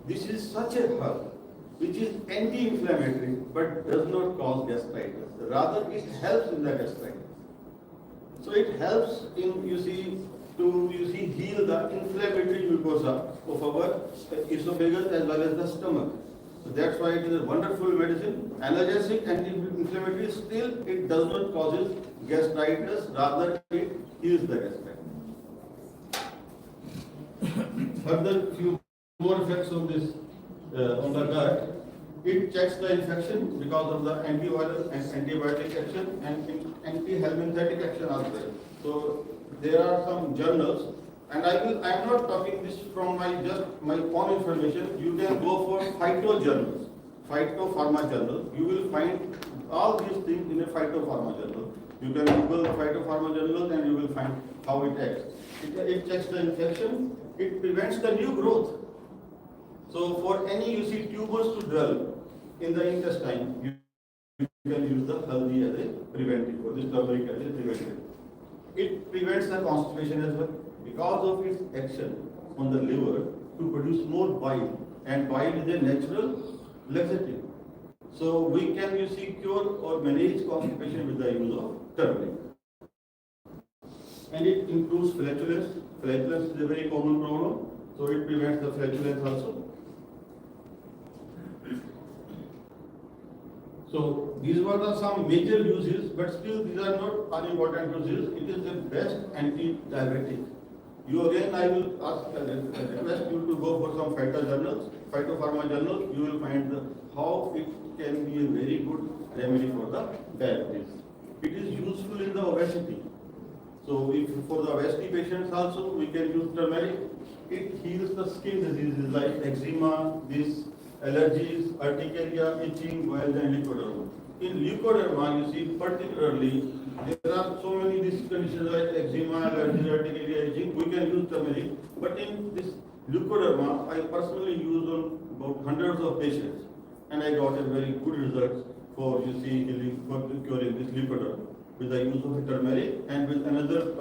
this is such a herb which is anti-inflammatory but does not cause gastritis. Rather, it helps in the gastritis. So it helps in, you see, to heal the inflammatory mucosa of our esophagus as well as the stomach. So that's why it is a wonderful medicine, analgesic, anti-inflammatory. Still, it does not cause gastritis. Rather, it heals the gastritis. further few more effects of this on the gut. It checks the infection because of the antiviral and antibiotic action and anti-helminthic action as well. So there are some journals, and I am not talking this from my own information. You can go for phyto journals, phytopharma journal. You will find all these things in a phytopharma journal. You can Google the phytopharma journal and you will find how it acts. It checks the infection. It prevents the new growth. So for any you see tumors to develop in the intestine, you can use the haldi as a preventive, or this turmeric as a preventive. It prevents the constipation as well because of its action on the liver to produce more bile, and bile is a natural laxative. So we can you see cure or manage constipation with the use of turmeric. And it improves flatulence. Flatulence is a very common problem, so it prevents the flatulence also. So these were the some major uses, but still these are not unimportant uses. It is the best anti-diabetic. You again, I will request you to go for some phytopharma journals. You will find how it can be a very good remedy for the diabetes. It is useful in the obesity. So if for the obesity patients also we can use turmeric. It heals the skin diseases like eczema, these allergies, urticaria, itching, boils, and leukoderma. In leukoderma, you see particularly there are so many these conditions like eczema, allergies, urticaria, itching. We can use turmeric, but in this leukoderma, I personally use on about hundreds of patients, and I got a very good results for you see healing for curing this leukoderma with the use of turmeric and with another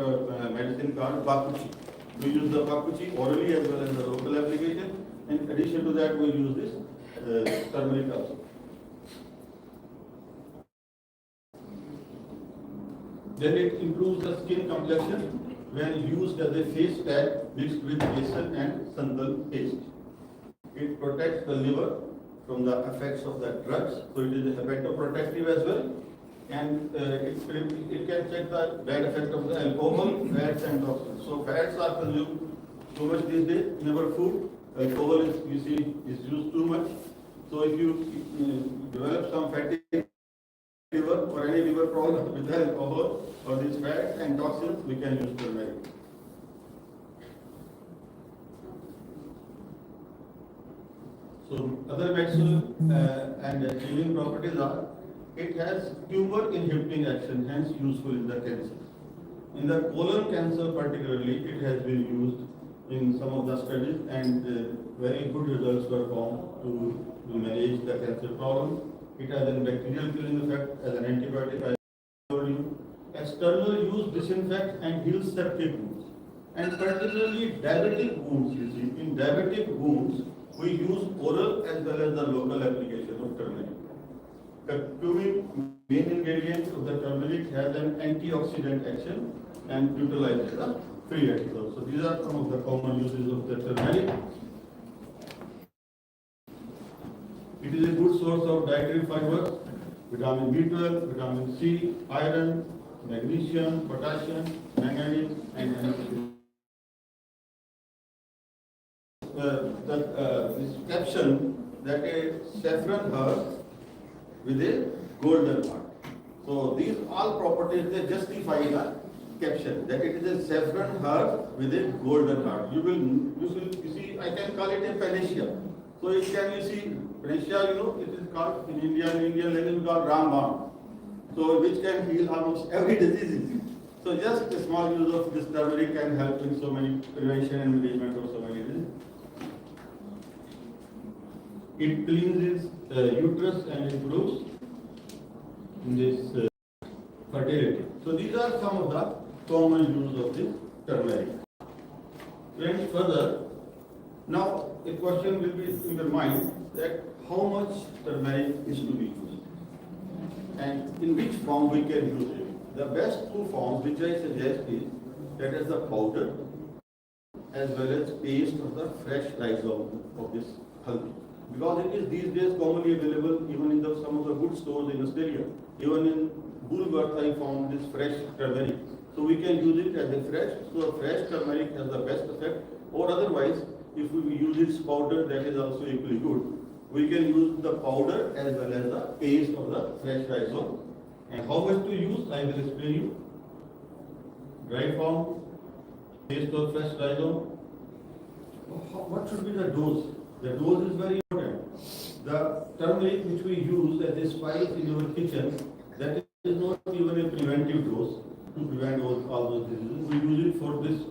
medicine called bakuchi. We use the bakuchi orally as well as the local application. In addition to that, we use this turmeric also. Then it improves the skin complexion when used as a face pack mixed with besan and sandal paste. It protects the liver from the effects of the drugs, so it is a hepatoprotective as well. And it can check the bad effect of the alcohol, fats and toxins. So fats are consumed too much these days in our food. Alcohol is, you see, is used too much. So if you develop some fatty liver or any liver problem with alcohol or these fats and toxins, we can use turmeric. So other medicinal and healing properties are, it has tumor inhibiting action, hence useful in the cancer. In the colon cancer particularly, it has been used in some of the studies, and very good results were found to manage the cancer problem. It has a bacterial killing effect as an antibiotic. I told you. External use disinfects and heals septic wounds, and particularly diabetic wounds. You see, in diabetic wounds, we use oral as well as the local application of turmeric. Curcumin, main ingredient of the turmeric, has an antioxidant action and neutralizes the free radicals. So these are some of the common uses of the turmeric. It is a good source of dietary fibers, vitamin B12, vitamin C, iron, magnesium, potassium, manganese, and energy. This caption that a saffron herb with a golden heart. So these all properties, they justify the caption that it is a saffron herb with a golden heart. You see, I can call it a panacea. So it can, you see, panacea, it is called in Indian language called Rambam. So which can heal almost every disease. So just a small use of this turmeric can help in so many prevention and management of so many diseases. It cleanses uterus and improves this fertility. So these are some of the common use of this turmeric. Friends, further, now a question will be in your mind that how much turmeric is to be used and in which form we can use it. The best two forms which I suggest is that is the powder as well as paste of the fresh rhizome of this haldi. Because it is these days commonly available even in some of the good stores in Australia. Even in Woolworth I found this fresh turmeric. So we can use it as a fresh. So a fresh turmeric has the best effect. Or otherwise, if we use its powder, that is also equally good. We can use the powder as well as the paste of the fresh rhizome. And how much to use, I will explain you. Dry form, paste of fresh rhizome. What should be the dose? The dose is very important. The turmeric which we use as a spice in our kitchen, that is not even a preventive dose to prevent all those diseases. We use it for this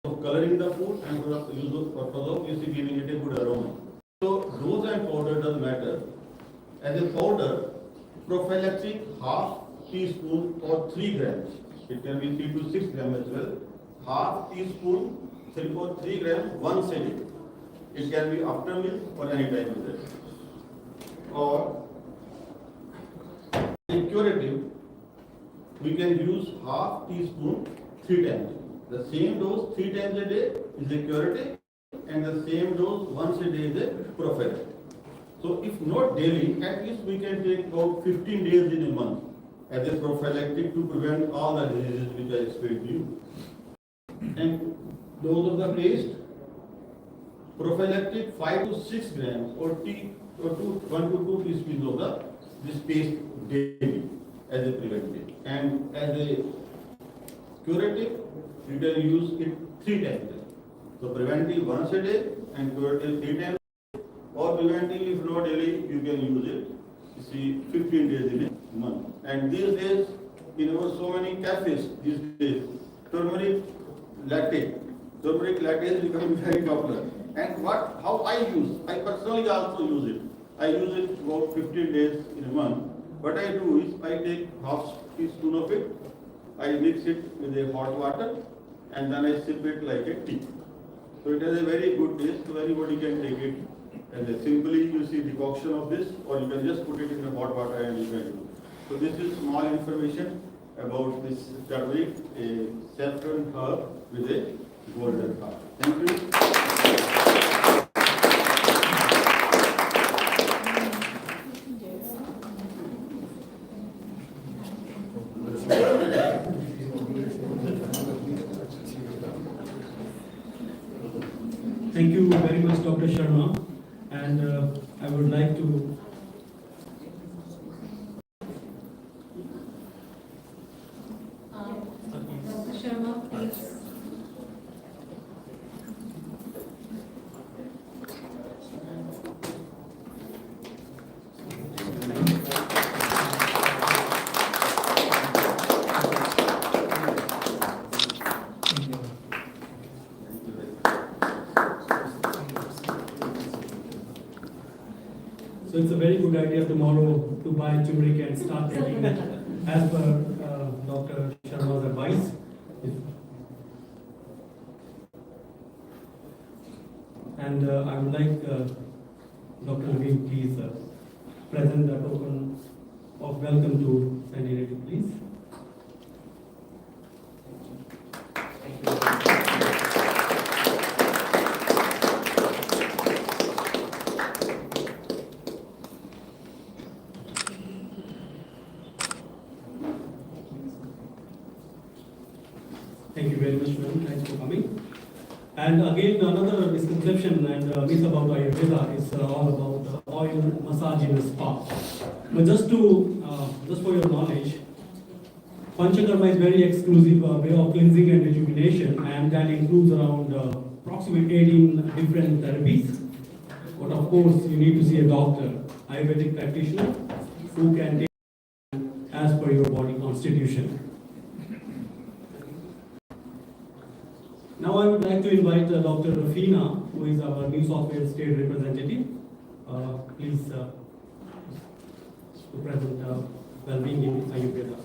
of coloring the food and for the use of purpose of giving it a good aroma. So dose and powder doesn't matter. As a powder, prophylactic half teaspoon or 3 grams. It can be 3 to 6 grams as well. Half teaspoon, 3 or 3 grams once a day. It can be after meal or any time with it. Or a curative, we can use half teaspoon 3 times. The same dose 3 times a day is a curative, and the same dose once a day is a prophylactic. So if not daily, at least we can take about 15 days in a month as a prophylactic to prevent all the diseases which I explained to you. And dose of the paste, prophylactic 5 to 6 grams or 1 to 2 teaspoons of this paste daily as a preventive. And as a curative, you can use it 3 times. So preventive once a day and curative 3 times. Or preventive, if not daily, you can use it. You see, 15 days in a month. And these days, in our so many cafes, these days, turmeric latte is becoming very popular. And how I use, I personally also use it. I use it about 15 days in a month. What I do is, I take half teaspoon of it, I mix it with a hot water, and then I sip it like a tea. So it has a very good taste, so anybody can take it. And simply you see decoction of this, or you can just put it in the hot water and you can do. So this is small information about this turmeric, a saffron herb with a golden heart. Thank you. Thank you very much, Dr. Sharma. And I would like to Dr. Sharma, please. So it's a very good idea tomorrow to buy turmeric and start taking it as per Dr. Sharma's advice. And I would like Dr. Levine, please present the token of welcome to Sandy Reddy, please. Thank you very much, ma'am. Thanks for coming. And again, another misconception and myth about Ayurveda is all about oil massage in a spa. But just for your knowledge, Panchakarma is very exclusive way of cleansing and rejuvenation, and that includes around approximately 18 different therapies. But of course, you need to see a doctor, Ayurvedic practitioner, who can take as per your body constitution. Now I would like to invite Dr. Rafina, who is our New South Wales State Representative, please to present well-being in Ayurveda.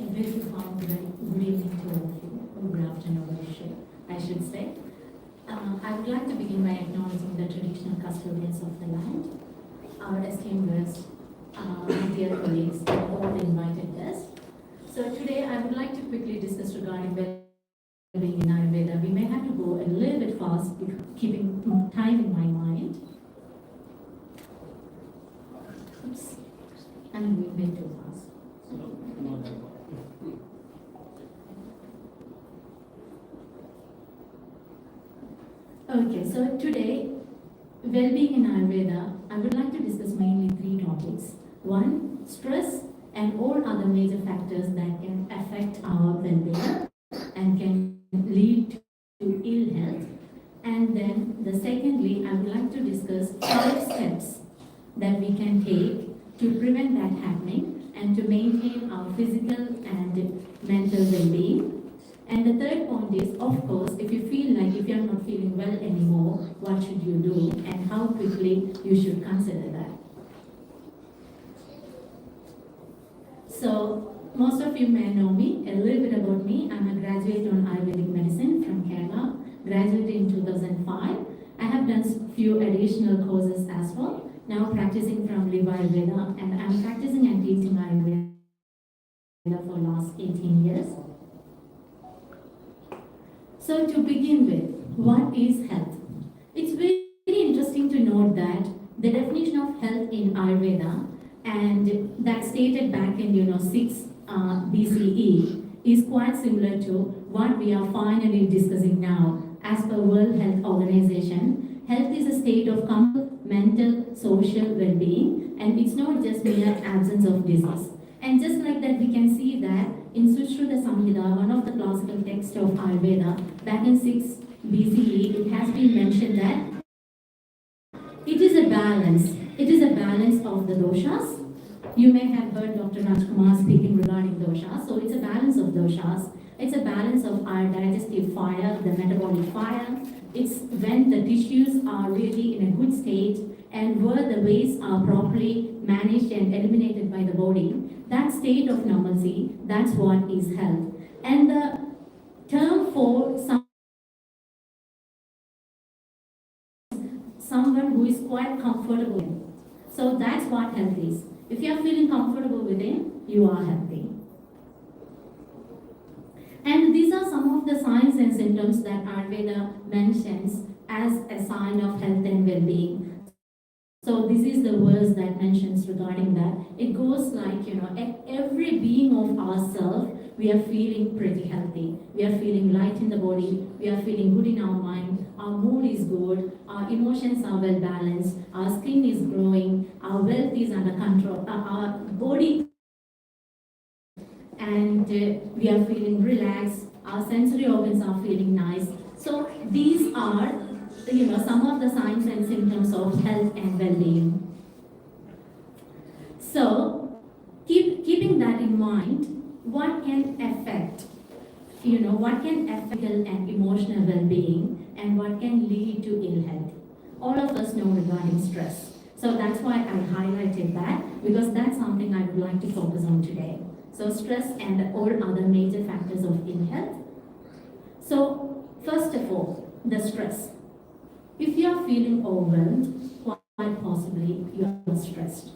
Good evening to all of you, or good afternoon, I should say. I would like to begin by acknowledging the traditional custodians of the land. our esteemed guests, my dear colleagues, and all the invited guests. So today I would like to quickly discuss regarding well-being in Ayurveda. We may have to go a little bit fast, keeping time in my mind. Oops, I'm going way too fast. Okay, so today, well-being in Ayurveda, I would like to discuss mainly three topics. One, stress and all other major factors that can affect our well-being and can lead to ill health. And then the secondly, I would like to discuss 5 steps that we can take to prevent that happening and to maintain our physical and mental well-being. And the third point is, of course, if you feel like if you're not feeling well anymore, what should you do and how quickly you should consider that. So, most of you may know me, a little bit about me. I'm a graduate on Ayurvedic medicine from Kerala, graduated in 2005. I have done few additional courses as well. Now practicing from Live Ayurveda, and I'm practicing and teaching Ayurveda for last 18 years. So to begin with, what is health? It's very interesting to note that the definition of health in Ayurveda, and that stated back in 6 BCE, is quite similar to what we are finally discussing now. As per World Health Organization, health is a state of complete mental, social well-being, and it's not just mere absence of disease. And just like that, we can see that in Sushruta Samhita, one of the classical texts of Ayurveda, back in 6 BCE, it has been mentioned that it is a balance. It is a balance of the doshas. You may have heard Dr. Rajkumar speaking regarding doshas. So it's a balance of doshas. It's a balance of our digestive fire, the metabolic fire. It's when the tissues are really in a good state and where the wastes are properly managed and eliminated by the body. That state of normalcy, that's what is health. And the term for someone who is quite comfortable. So that's what health is. If you are feeling comfortable within, you are healthy. And these are some of the signs and symptoms that Ayurveda mentions as a sign of health and well-being. So this is the verse that mentions regarding that. It goes like, at every being of ourselves, we are feeling pretty healthy. We are feeling light in the body. We are feeling good in our mind. Our mood is good. Our emotions are well balanced. Our skin is glowing. Our wealth is under control. Our body, and we are feeling relaxed. Our sensory organs are feeling nice. So these are some of the signs and symptoms of health and well-being. So, keeping that in mind, what can affect physical and emotional well-being, and what can lead to ill health? All of us know regarding stress. So that's why I highlighted that, because that's something I would like to focus on today. So stress and all other major factors of ill health. So, first of all, the stress. If you are feeling overwhelmed, quite possibly you are stressed.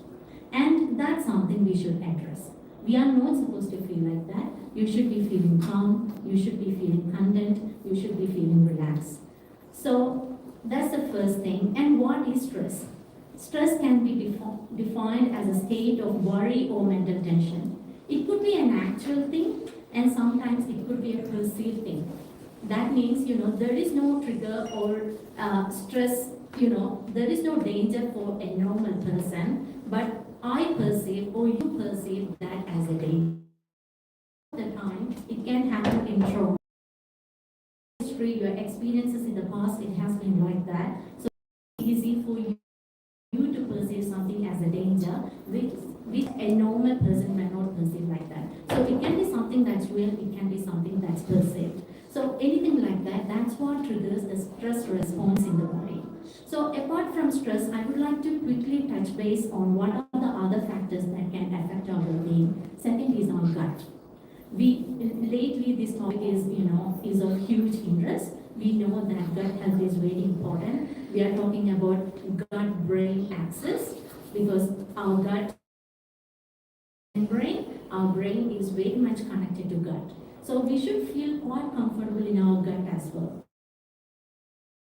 And that's something we should address. We are not supposed to feel like that. You should be feeling calm, you should be feeling content, you should be feeling relaxed. So that's the first thing. And what is stress? Stress can be defined as a state of worry or mental tension. It could be an actual thing, and sometimes it could be a perceived thing. That means, there is no trigger or stress, there is no danger for a normal person, but I perceive or you perceive that as a danger. At the time, it can happen in trauma. History, your experiences in the past, it has been like that. So it's easy for you to perceive something as a danger, which a normal person may not perceive like that. So it can be something that's real, it can be something that's perceived. So anything like that, that's what triggers the stress response in the body. So apart from stress, I would like to quickly touch base on what are the other factors that can affect our well-being. Second is our gut. Lately this topic is of huge interest. We know that gut health is very important. We are talking about gut-brain axis. because our gut and brain, our brain is very much connected to gut. So we should feel quite comfortable in our gut as well.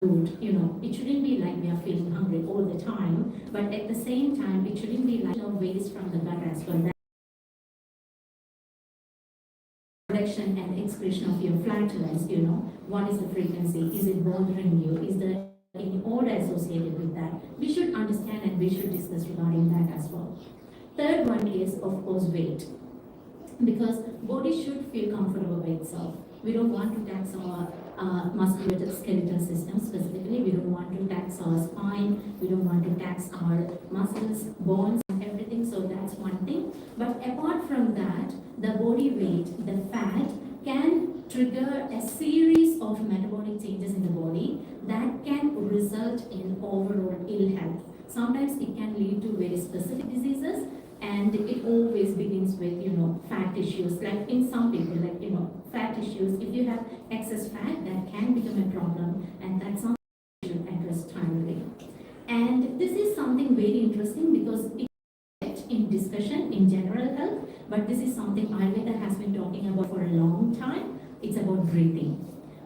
Food, it shouldn't be like we are feeling hungry all the time, but at the same time, it shouldn't be like waste from the gut as well. That production and excretion of your flatulence, what is the frequency? Is it bothering you? Is there any order associated with that? We should understand and we should discuss regarding that as well. Third one is, of course, weight. Because body should feel comfortable by itself. We don't want to tax our musculoskeletal system specifically. We don't want to tax our spine. We don't want to tax our muscles, bones, and everything. So that's one thing. But apart from that, the body weight, the fat, can trigger a series of metabolic changes in the body that can result in overall ill health. Sometimes it can lead to very specific diseases, and it always begins with, fat issues. Like in some people, fat issues, if you have excess fat, that can become a problem, and that's something you should address timely. And this is something very interesting because it's in discussion in general health, but this is something Ayurveda has been talking about for a long time. It's about breathing.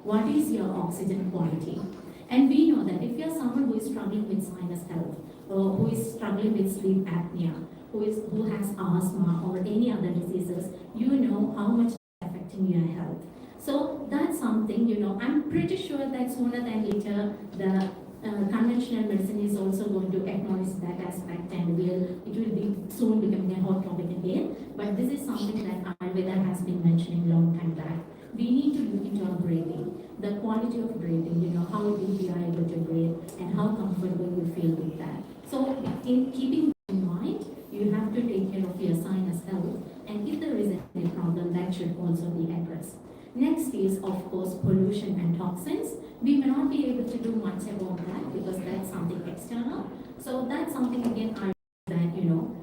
What is your oxygen quality? And we know that if you're someone who is struggling with sinus health, or who is struggling with sleep apnea, who has asthma or any other diseases, you know how much it's affecting your health. So that's something, I'm pretty sure that sooner than later, the conventional medicine is also going to acknowledge that aspect, and it will be soon becoming a hot topic again. But this is something that Ayurveda has been mentioning long time back. We need to look into our breathing, the quality of breathing, how deep you are able to breathe and how comfortable you feel with that. So in keeping in mind, you have to take care of your sinus health, and if there is any problem, that should also be addressed. Next is, of course, pollution and toxins. We may not be able to do much about that because that's something external. So that's something again that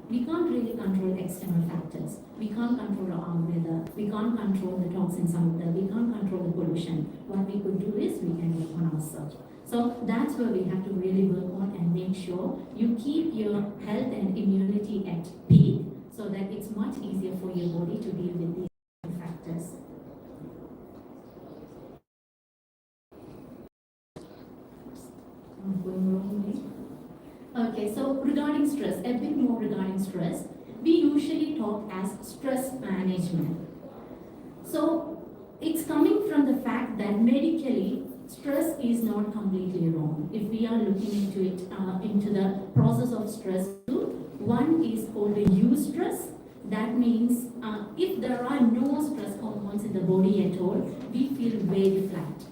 we can't really control external factors. We can't control our weather. We can't control the toxins out there. We can't control the pollution. What we could do is we can work on ourselves. So that's where we have to really work on and make sure you keep your health and immunity at peak so that it's much easier for your body to deal with these factors. I'm going wrong way. Okay, so regarding stress, a bit more regarding stress, we usually talk as stress management. So it's coming from the fact that medically, stress is not completely wrong. If we are looking into it, into the process of stress, one is called the eustress. That means if there are no stress hormones in the body at all, we feel very flat.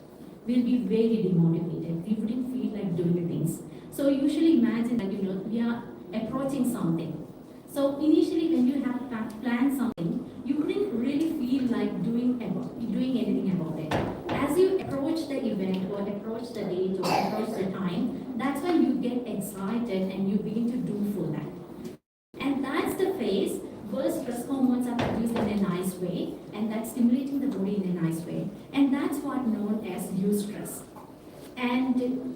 We'll be very demotivated. We wouldn't feel like doing things. So usually imagine that we are approaching something. So initially when you have planned something, you wouldn't really feel like doing anything about it. As you approach the event or approach the date or approach the time, that's when you get excited and you begin to do for that. And that's the phase where stress hormones are produced in a nice way, and that's stimulating the body in a nice way. And that's what known as eustress. And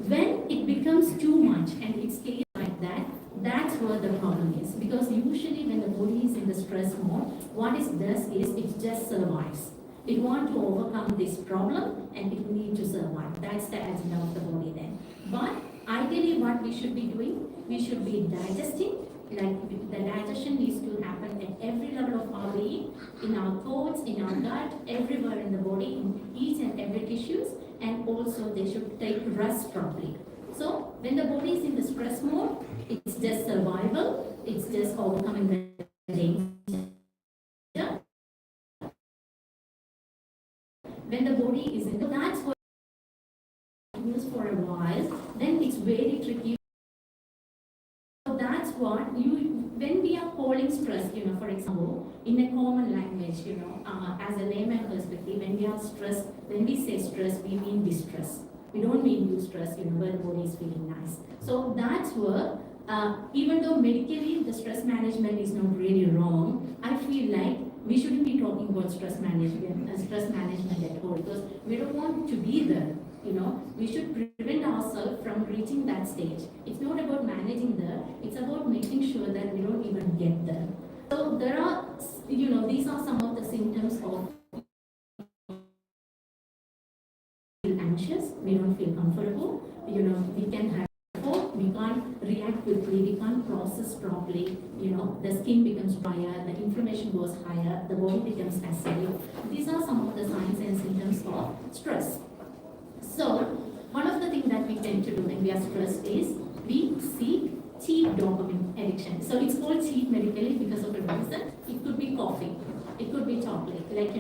when it becomes too much and it stays like that, that's where the problem is. Because usually when the body is in the stress mode, what it does is it just survives. It wants to overcome this problem and it needs to survive. That's the agenda of the body then. But ideally what we should be doing, we should be digesting. Like the digestion needs to happen at every level of our being, in our thoughts, in our gut, everywhere in the body, in each and every tissues, and also they should take rest properly. So when the body is in the stress mode, it's just survival, it's just overcoming the danger. When the body is in, that's what continues for a while, then it's very tricky. So that's what when we are calling stress, for example, in a common language, as a layman perspective, when we are stressed, when we say stress, we mean distress. We don't mean eustress, where the body is feeling nice. So that's where, even though medically the stress management is not really wrong, I feel like we shouldn't be talking about stress management at all, because we don't want to be there. We should prevent prevent ourselves from reaching that stage. It's not about managing there, it's about making sure that we don't even get there. So there are, these are some of the symptoms of feel anxious, we don't feel comfortable, we can have we can't react quickly, we can't process properly, the skin becomes drier, the inflammation goes higher, the body becomes acidic. These are some of the signs and symptoms of stress. So, one of the things that we tend to do when we are stressed is we seek cheap dopamine addiction. So, it's called cheap medically because of a reason. It could be coffee, it could be chocolate. Like,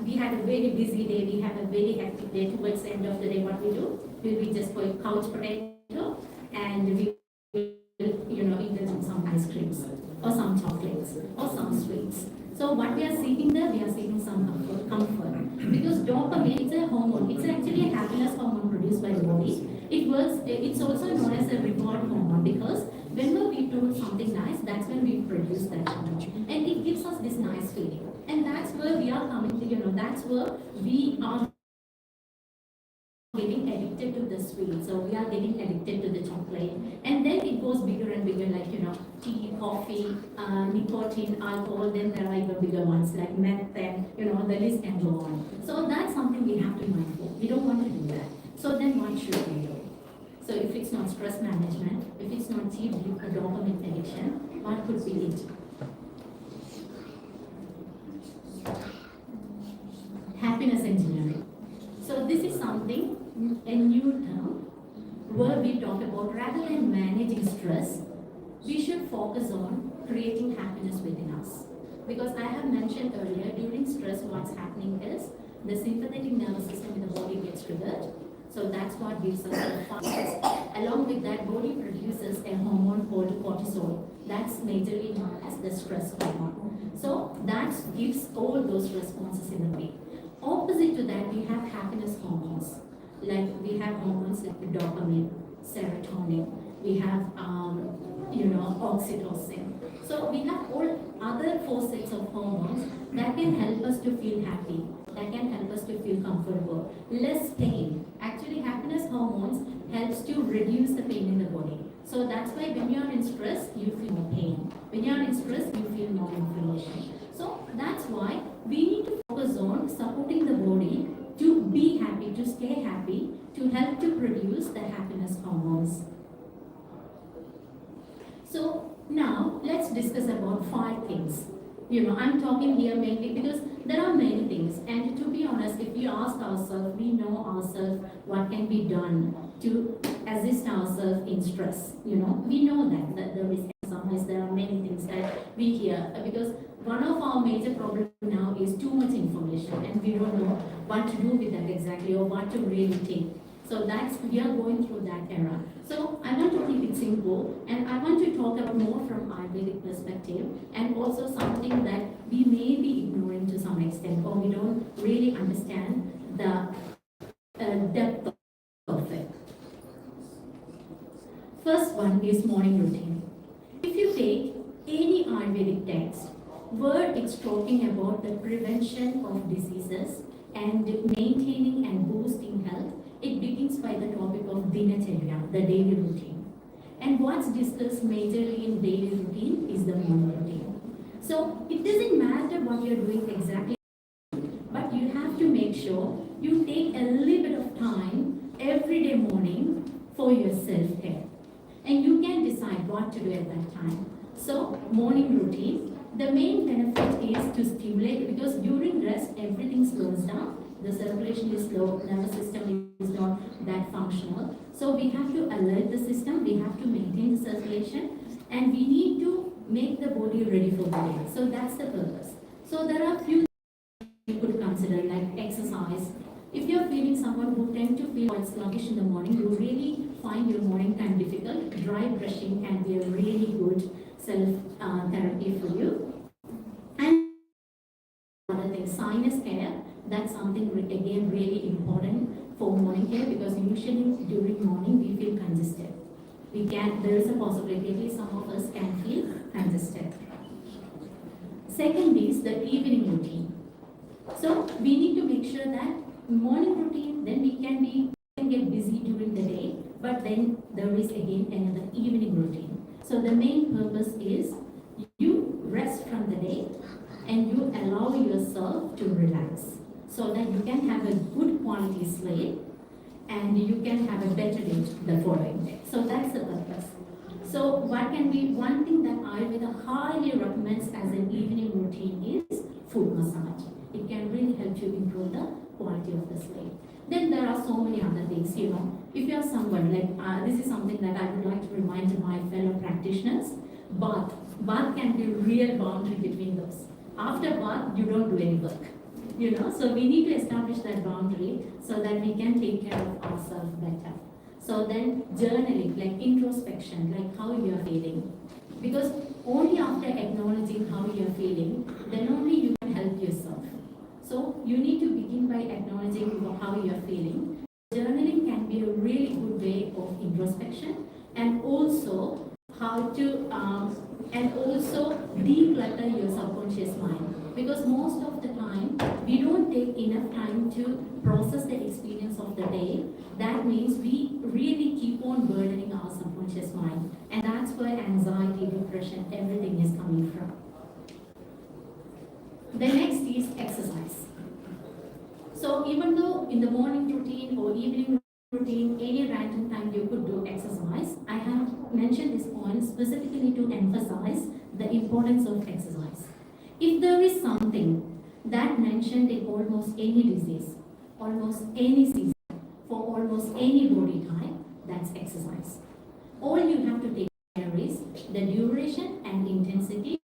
we had a very busy day, we have a very hectic day. Towards the end of the day, what we do? We just go couch potato and we indulge in some ice creams or some chocolates or some sweets. So what we are seeking there, we are seeking some comfort. Because dopamine is a hormone. It's actually a happiness hormone produced by the body. It's also known as a reward hormone because whenever we do something nice, that's when we produce that hormone. And it gives us this nice feeling. And that's where we are coming to, that's where we are getting addicted to the sweet, so we are getting addicted to the chocolate, and then it goes bigger and bigger, like tea, coffee, nicotine, alcohol. Then there are even bigger ones like meth, and the list can go on. So that's something we have to be mindful. We don't want to do that. So then what should we do? So if it's not stress management, if it's not cheap dopamine addiction, what could be it? Happiness engineering. So this is something, a new term, where we talk about rather than managing stress, we should focus on creating happiness within us. Because I have mentioned earlier, during stress, what's happening is the sympathetic nervous system in the body gets triggered. So that's what gives us the fastest. Along with that, body produces a hormone called cortisol. That's majorly known as the stress hormone. So that gives all those responses in the brain. Opposite to that, we have happiness hormones. Like we have hormones like dopamine, serotonin, we have oxytocin. So we have all other 4 sets of hormones that can help us to feel happy, that can help us to feel comfortable, less pain. Actually, happiness hormones helps to reduce the pain in the body. So that's why when you are in stress, you feel more pain. When you are in stress, you feel more inflammation. So that's why we need to focus on supporting the body to be happy, to stay happy, to help to produce the happiness hormones. So now let's discuss about 5 things. I'm talking here mainly because there are many things, and to be honest, if we ask ourselves, we know ourselves what can be done to assist ourselves in stress. We know that there is sometimes there are many things that we hear, because one of our major problems now is too much information and we don't know what to do with that exactly or what to really take. So we are going through that era. So I want to keep it simple, and I want to talk about more from Ayurvedic perspective, and also something that we may be ignoring to some extent, or we don't really understand the depth of it. First one is morning routine. If you take any Ayurvedic text, where it's talking about the prevention of diseases and maintaining and boosting health, it begins by the topic of dinacharya, the daily routine. And what's discussed majorly in daily routine is the morning routine. So it doesn't matter what you're doing exactly, but you have to make sure you take a little bit of time every day morning for your self-care. And you can decide what to do at that time. So morning routine, the main benefit is to stimulate, because during rest everything slows down. The circulation is slow, nervous system is not that functional. So we have to alert the system, we have to maintain the circulation, and we need to make the body ready for the day. So that's the purpose. So there are few things you could consider, like exercise. If you're feeling someone who tend to feel quite sluggish in the morning, you really find your morning time difficult, dry brushing can be a really good self-therapy for you. And another thing, sinus care. That's something again really important for morning care, because usually during morning we feel congested. There is a possibility, at least some of us can feel congested. Second is the evening routine. So we need to make sure that morning routine, then we can be get busy during the day, but then there is again another evening routine. So the main purpose is you rest from the day and you allow yourself to relax so that you can have a good quality sleep and you can have a better day the following day. So that's the purpose. So what can be one thing that Ayurveda highly recommends as an evening routine is foot massage. It can really help you improve the quality of the sleep. Then there are so many other things, you know. If you are someone like, this is something that I would like to remind my fellow practitioners, bath can be a real boundary between those. After bath, you don't do any work, you know. So we need to establish that boundary so that we can take care of ourselves better. So then journaling, like introspection, like how you are feeling. Because only after acknowledging how you are feeling, then only you can help yourself. So you need to begin by acknowledging how you are feeling. Journaling can be a really good way of introspection and also how to declutter your subconscious mind. Because most of the time we don't take enough time to process the experience of the day. That means we really keep on burdening our subconscious mind, and that's where anxiety, depression, everything is coming from. The next is exercise. So even though in the morning routine or evening routine, any random time you could do exercise, I have mentioned this point specifically to emphasize the importance of exercise. If there is something that mentioned in almost any disease, almost any season, for almost any body type, that's exercise. All you have to take care is the duration and intensity.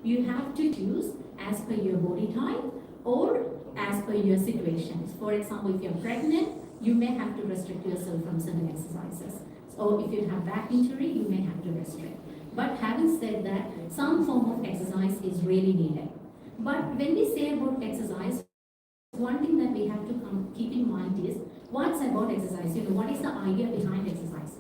You have to choose as per your body type or as per your situations. For example, if you're pregnant, you may have to restrict yourself from certain exercises. So if you have back injury, you may have to restrict. But having said that, some form of exercise is really needed. But when we say about exercise, one thing that we have to keep in mind is what's about exercise? You know, what is the idea behind exercise?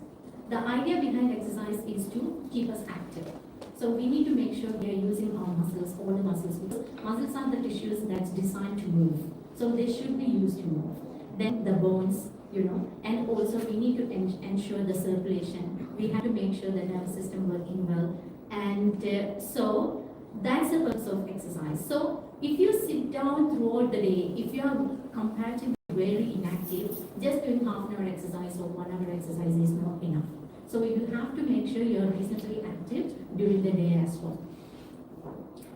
The idea behind exercise is to keep us active. So we need to make sure we are using our muscles, all the muscles, because muscles are the tissues that's designed to move. So they should be used to move. Then the bones, you know, and also we need to ensure the circulation. We have to make sure that our system working well. And so that's the purpose of exercise. So if you sit down throughout the day, if you are comparatively very inactive, just doing half an hour exercise or 1 hour exercise is not enough. So you have to make sure you're reasonably active during the day as well.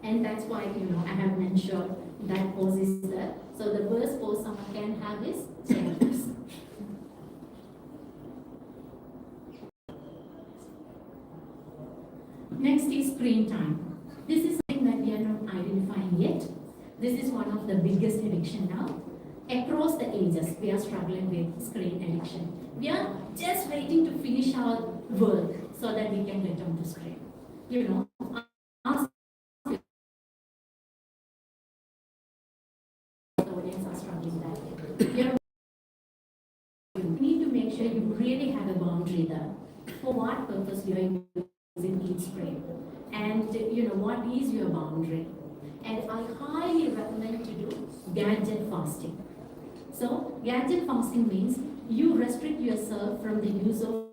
And that's why, you know, I have mentioned that pose is there. So the worst pose someone can have is chair pose. Next is screen time. This is something that we are not identifying yet. This is one of the biggest addiction now. Across the ages, we are struggling with screen addiction. We are just waiting to finish our work so that we can return to screen. You know, our audience are struggling that. You need to make sure you really have a boundary there. For what purpose you are using each screen, and you know what is your boundary. And I highly recommend to do gadget fasting. So gadget fasting means you restrict yourself from the use of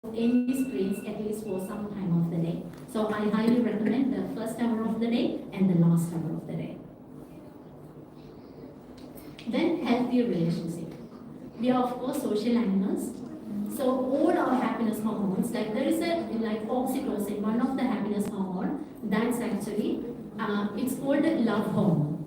any screens at least for some time of the day. So I highly recommend the first hour of the day and the last hour of the day. Then healthy relationship. We are of course social animals. So all our happiness hormones, like there is a like oxytocin, one of the happiness hormone, that's actually it's called a love hormone.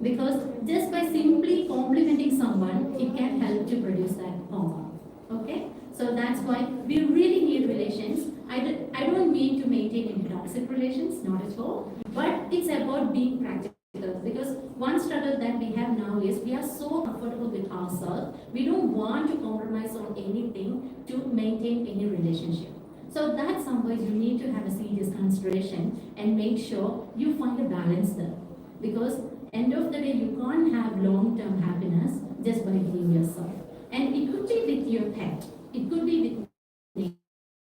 Because just by simply complimenting someone, it can help to produce that hormone. Okay? So that's why we really need relations. I don't mean to maintain any toxic relations, not at all. But it's about being practical. Because one struggle that we have now is we are so comfortable with ourselves. We don't want to compromise on anything to maintain any relationship. So that's somewhere you need to have a serious consideration and make sure you find a balance there. Because end of the day, you can't have long-term happiness just by being yourself. And it could be with your pet. It could be with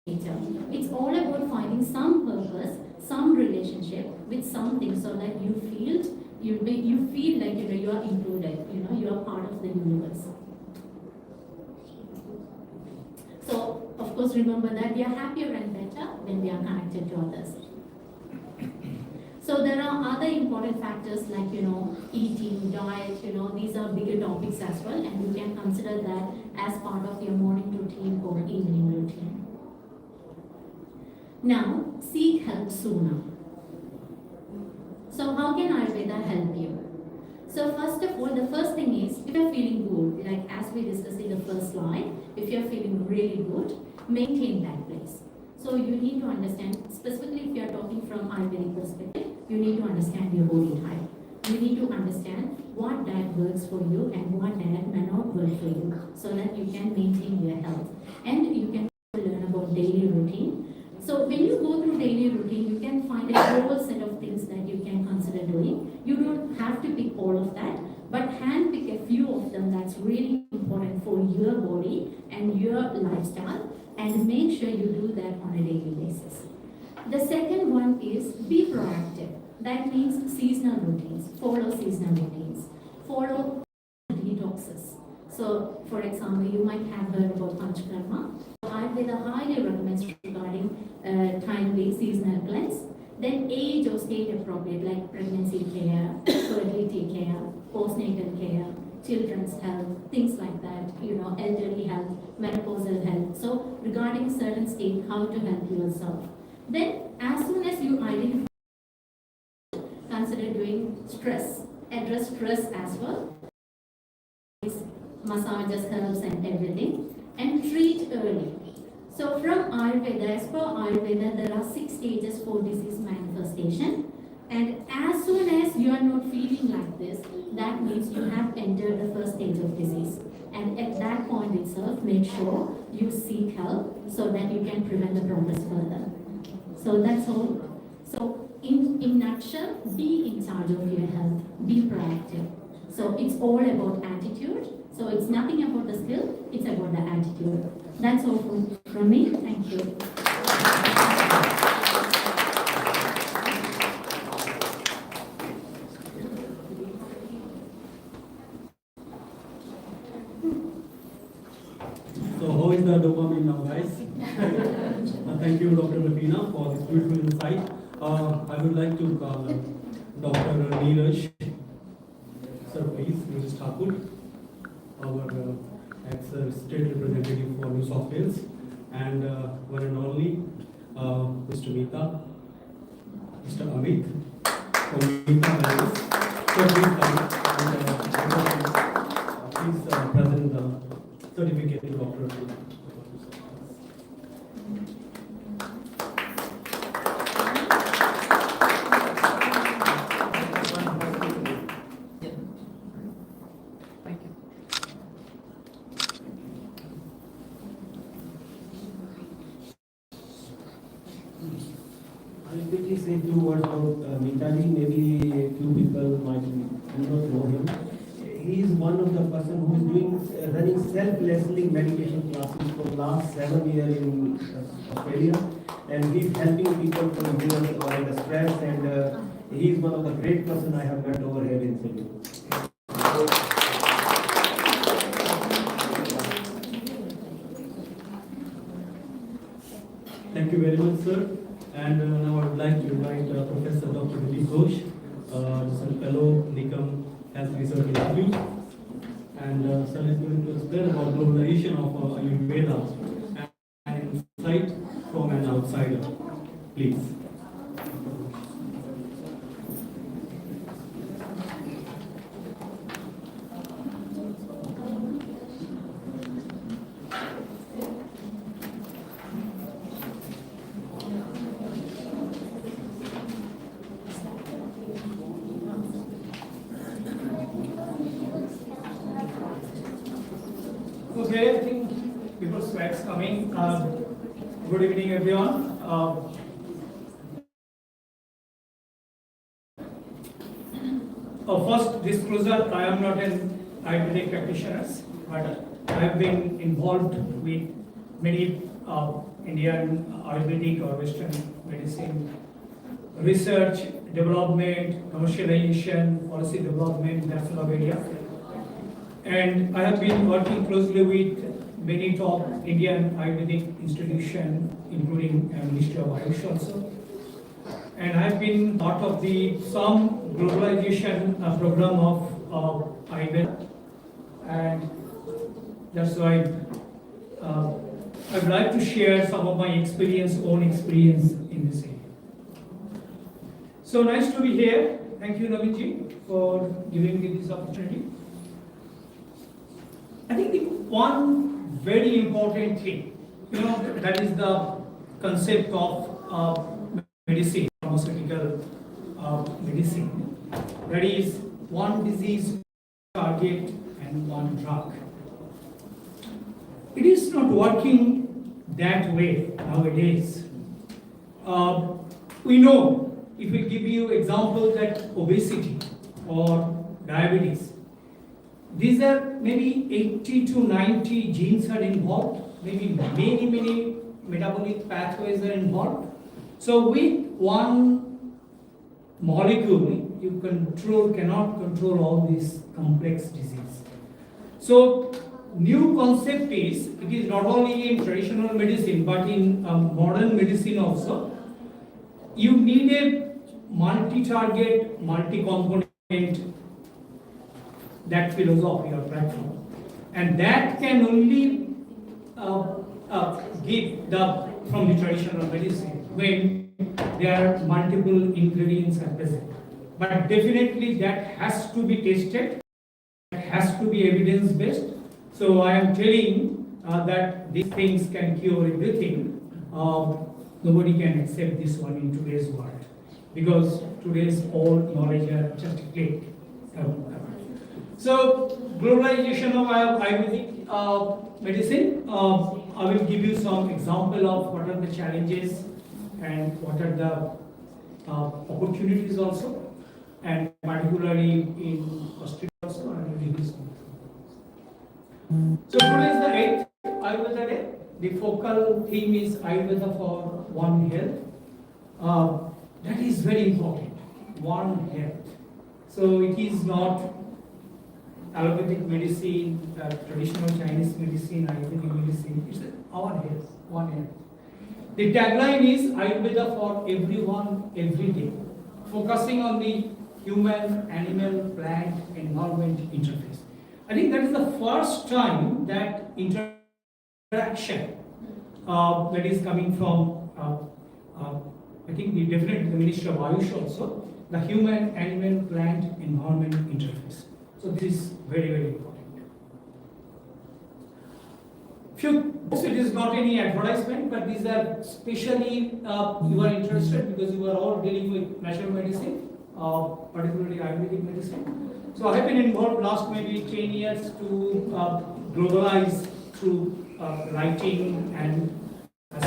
nature. It's all about finding some purpose, some relationship with something so that you feel like you are included, you are part of the universe. course, remember that we are happier and better when we are connected to others. So there are other important factors like, eating, diet, these are bigger topics as well, and you can consider that as part of your morning routine or evening routine. Now, seek help sooner. So how can Ayurveda help you? So first of all, the first thing is, if you're feeling good, like as we discussed in the first slide, if you're feeling really good, maintain that place. So you need to understand, specifically if you're talking from Ayurvedic perspective, you need to understand your body type. You need to understand what diet works for you and what diet may not work for you, so that you can maintain your health. And you can learn about daily routine. So when you go through daily routine, you can find a whole set of things that you can consider doing. You don't have to pick all of that, but hand pick a few of them that's really important for your body and your lifestyle, and make sure you do that on a daily basis. The second one is be proactive. That means seasonal routines. Follow seasonal routines. Follow detoxes. So, for example, you might have heard about Panchakarma. Ayurveda highly recommends regarding timely seasonal cleanse. Then age or state appropriate, like pregnancy care, fertility care, postnatal care, children's health, things like that, elderly health, menopausal health. So regarding certain state, how to help yourself. Then as soon as you identify, consider doing stress, address stress as well. Massages, herbs and everything, and treat early. So from Ayurveda, as per Ayurveda, there are 6 stages for disease manifestation. And as soon as you are not feeling like this, that means you have entered the first stage of disease. And at that point itself, make sure you seek help so that you can prevent the progress further. So that's all. So in nutshell, be in charge of your health, be proactive. So it's all about attitude. So it's nothing about the skill, it's about the attitude. That's all from me. Thank you. So how is the dopamine now, guys? Thank you, Dr. Ravina, for this beautiful insight. I would like to call Dr. Neeraj. Sir, please, Mrs. Thakur, our ex-state representative for New South Wales, and one and only Mr. Meeta, Mr. Amit from Meeta Wales. So please come and please present the certificate to Dr. Ravina. I'll quickly say a few words about Mitaji. Maybe a few people might do not know him. He is one of the person who is running self-listening meditation classes for the last 7 years in Australia, and he's helping people to remove all the stress. And he is one of the great person I have met over here in Sydney. Thank you very much, sir. And now I would like to invite Professor Dr. Dilip Ghosh, just a fellow Nikam Health Research Institute. And sir is going to explain about globalization of Ayurveda and insight from an outsider. Please. Okay, I think before slides coming, good evening everyone. First disclosure, I am not an Ayurvedic practitioner, but I have been involved with many Indian Ayurvedic or Western medicine research, development, commercialization, policy development, that sort of area. And I have been working closely with many top Indian Ayurvedic institution, including Ministry of Ayush also. And I've been part of some globalization program of Ayurveda. And that's why I'd like to share some of my own experience in this area. So nice to be here. Thank you, Naviji, for giving me this opportunity. I think the one very important thing, that is the concept of medicine, pharmaceutical medicine. That is one disease target and one drug. It is not working that way nowadays. We know, if we give you example that obesity or diabetes, these are maybe 80 to 90 genes are involved, maybe many metabolic pathways are involved. So with one molecule, you cannot control all these complex disease. So new concept is, it is not only in traditional medicine, but in modern medicine also, you need a multi-target, multi-component, that philosophy or platform. And that can only give from the traditional medicine when there are multiple ingredients are present. But definitely that has to be tested, that has to be evidence-based. So I am telling that these things can cure everything. Nobody can accept this one in today's world, because today's all knowledge are just a click. So globalization of Ayurvedic medicine, I will give you some example of what are the challenges and what are the opportunities also, and particularly in Australia also, I will give you some. So today is the 8th Ayurveda Day. The focal theme is Ayurveda for One Health. That is very important, One Health. So it is not allopathic medicine, traditional Chinese medicine, Ayurvedic medicine. It's our health, one health. The tagline is Ayurveda for everyone, every day, focusing on the human, animal, plant, environment interface. I think that is the first time that interaction that is coming from, I think the Ministry of Ayush also, the human, animal, plant, environment interface. So this is very important. It is not any advertisement, but these are especially you are interested because you are all dealing with natural medicine, particularly Ayurvedic medicine. So I have been involved last maybe 10 years to globalize through writing and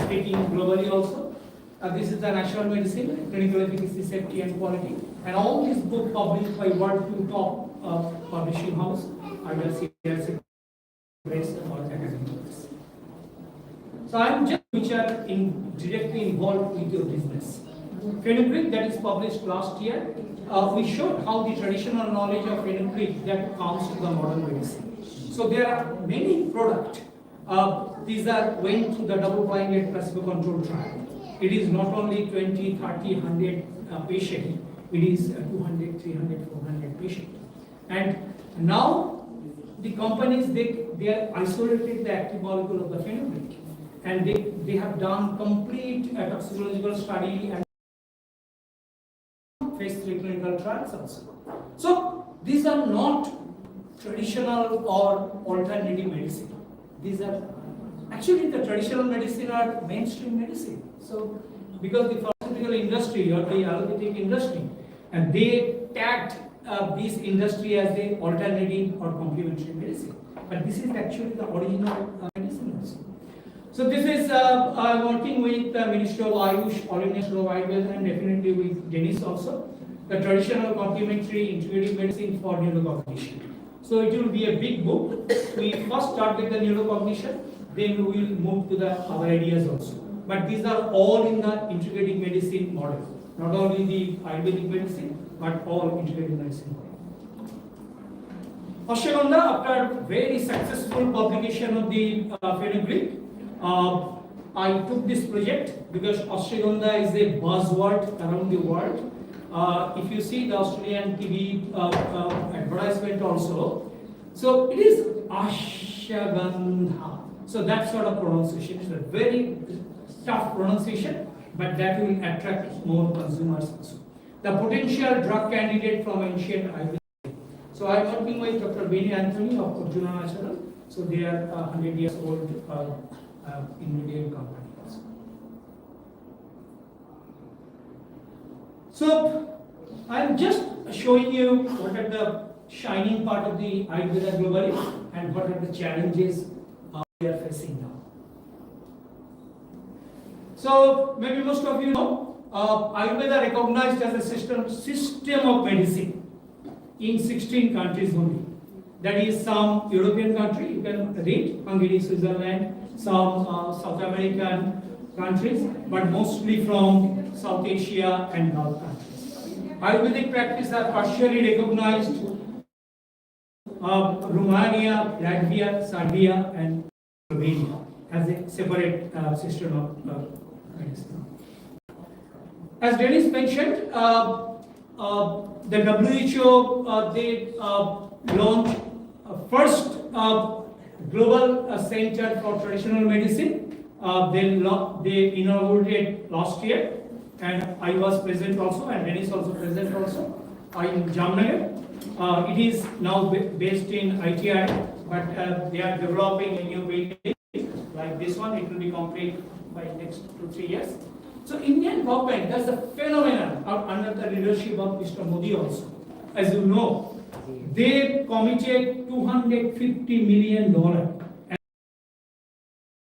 speaking globally also. This is the natural medicine, clinical efficacy, safety and quality. And all these books published by World 2 top publishing house, either CRC Press or academic press. So I am just which are directly involved with your business. Fenugreek that is published last year, we showed how the traditional knowledge of fenugreek that comes to the modern medicine. So there are many products. These went through the double-blinded placebo-controlled trial. It is not only 20, 30, 100 patient. It is 200, 300, 400 patient. And now the companies, they are isolated the active molecule of the fenugreek, and they have done complete toxicological study and phase 3 clinical trials also. So these are not traditional or alternative medicine. These are actually the traditional medicine are mainstream medicine. So because the pharmaceutical industry or the allopathic industry, and they tagged this industry as the alternative or complementary medicine. But this is actually the original medicine also. So this is working with the Ministry of Ayush, All India Institute of Ayurveda, and definitely with Dennis also, the traditional complementary integrative medicine for neurocognition. So it will be a big book. We first start with the neurocognition, then we will move to the other areas also. But these are all in the integrative medicine model. Not only the Ayurvedic medicine, but all integrative medicine model. Ashwagandha, after very successful publication of the fenugreek, I took this project because ashwagandha is a buzzword around the world. If you see the Australian TV advertisement also, so it is ashwagandha. So that sort of pronunciation is a very tough pronunciation, but that will attract more consumers also. The potential drug candidate from ancient Ayurveda. So I am working with Dr. Benny Anthony of Arjuna Natural. So they are 100 years old ingredient company. So I am just showing you what are the shining part of the Ayurveda globally and what are the challenges we are facing now. So maybe most of you know Ayurveda recognized as a system of medicine in 16 countries only. That is some European country, you can read, Hungary, Switzerland, some South American countries, but mostly from South Asia and Gulf countries. Ayurvedic practice are partially recognized Romania, Latvia, Serbia and Slovenia as a separate system of medicine. As Dennis mentioned, the WHO they launched first global center for traditional medicine. They inaugurated last year, and I was present also, and Dennis also present also in Jamnagar. It is now based in ITI, but they are developing a new building like this one. It will be complete by next 2-3 years. So Indian government does a phenomenon under the leadership of Mr. Modi also. As you know, they committed $250 million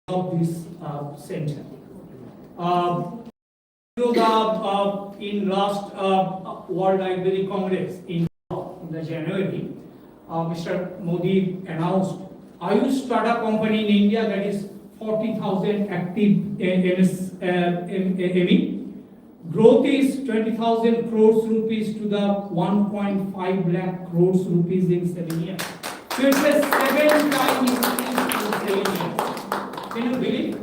of this center. In last World Ayurvedic Congress in the January, Mr. Modi announced Ayush startup company in India that is 40,000 active MSME. Growth is 20,000 crores rupees to the 1.5 lakh crores rupees in 7 years. So it's a 7 times increase in 7 years. Can you believe?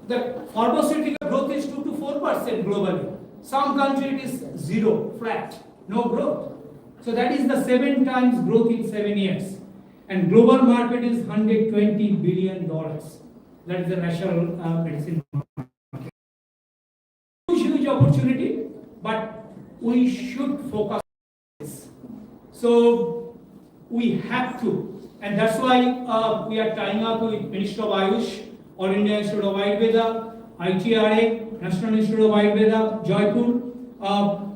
The pharmaceutical growth is 2 to 4% globally. Some country it is zero, flat, no growth. So that is the 7 times growth in 7 years. And global market is $120 billion. That is the national medicine market. Huge opportunity, but we should focus on this. So we have to, and that's why we are tying up with Ministry of Ayush, All India Institute of Ayurveda, ITRA, National Institute of Ayurveda, Jaipur,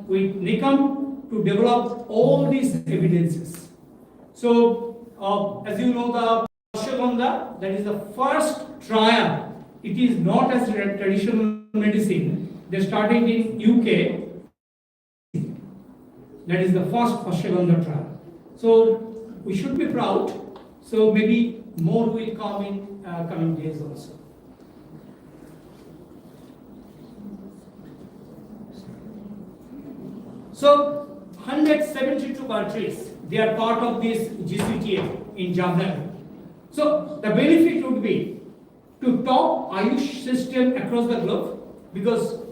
with NICAM to develop all these evidences. So as you know, the ashwagandha, that is the first trial. It is not as traditional medicine. They started in UK. That is the first ashwagandha trial. So we should be proud. So maybe more will come in coming days also. So 172 countries, they are part of this GCTA in Jamnagar. So the benefit would be to top Ayush system across the globe, because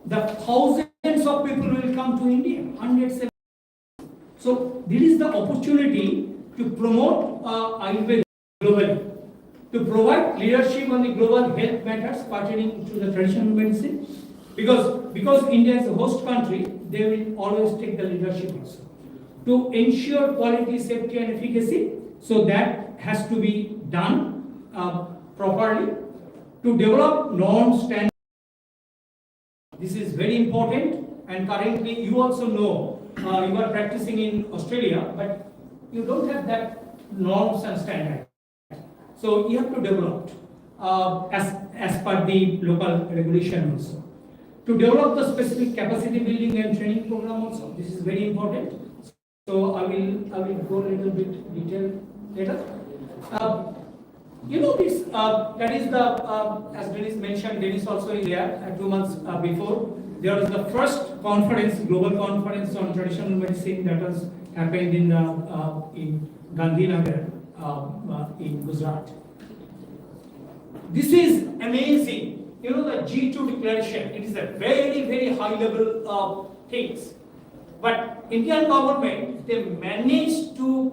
the thousands of people will come to India, 170. So this is the opportunity to promote Ayurveda globally, to provide leadership on the global health matters pertaining to the traditional medicine, because India is a host country, they will always take the leadership also. To ensure quality, safety and efficacy, so that has to be done properly. To develop norms, standards, this is very important, and currently you also know you are practicing in Australia, but you don't have that norms and standards. So you have to develop as per the local regulation also. To develop the specific capacity building and training program also, this is very important. So I will go a little bit detailed later. You know this, that is the, as Dennis mentioned, Dennis also is there 2 months before. There was the first conference, global conference on traditional medicine, that was happened in Gandhinagar in Gujarat. This is amazing. You know, the G2 declaration, it is a very, very high level things. But Indian government, they managed to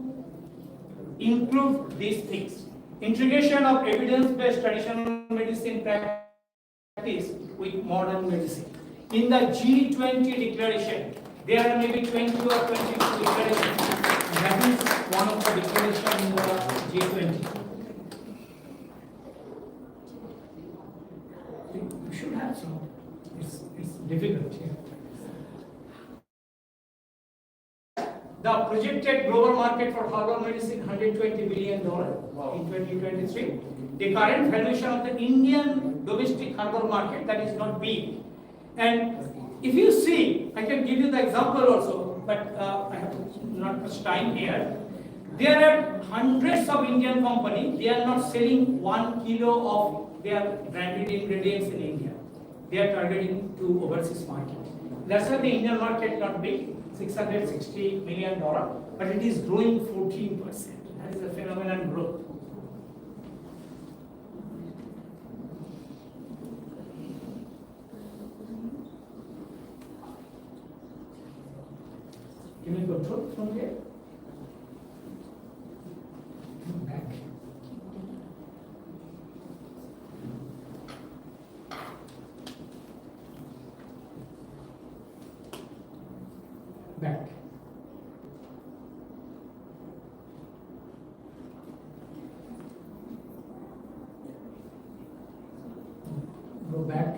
include these things. Integration of evidence-based traditional medicine practice with modern medicine. In the G20 declaration, there are maybe 20 or 22 declarations. That is one of the declarations in the G20. You should have some. It's difficult here. The projected global market for herbal medicine $120 billion in 2023. The current valuation of the Indian domestic herbal market, that is not big. And if you see, I can give you the example also, but I have not much time here. There are hundreds of Indian companies, they are not selling 1 kilo of their branded ingredients in India. They are targeting to overseas market. That's why the Indian market not big, $660 million, but it is growing 14%. That is a phenomenal growth. Can you control from here? Back. Back. Go back.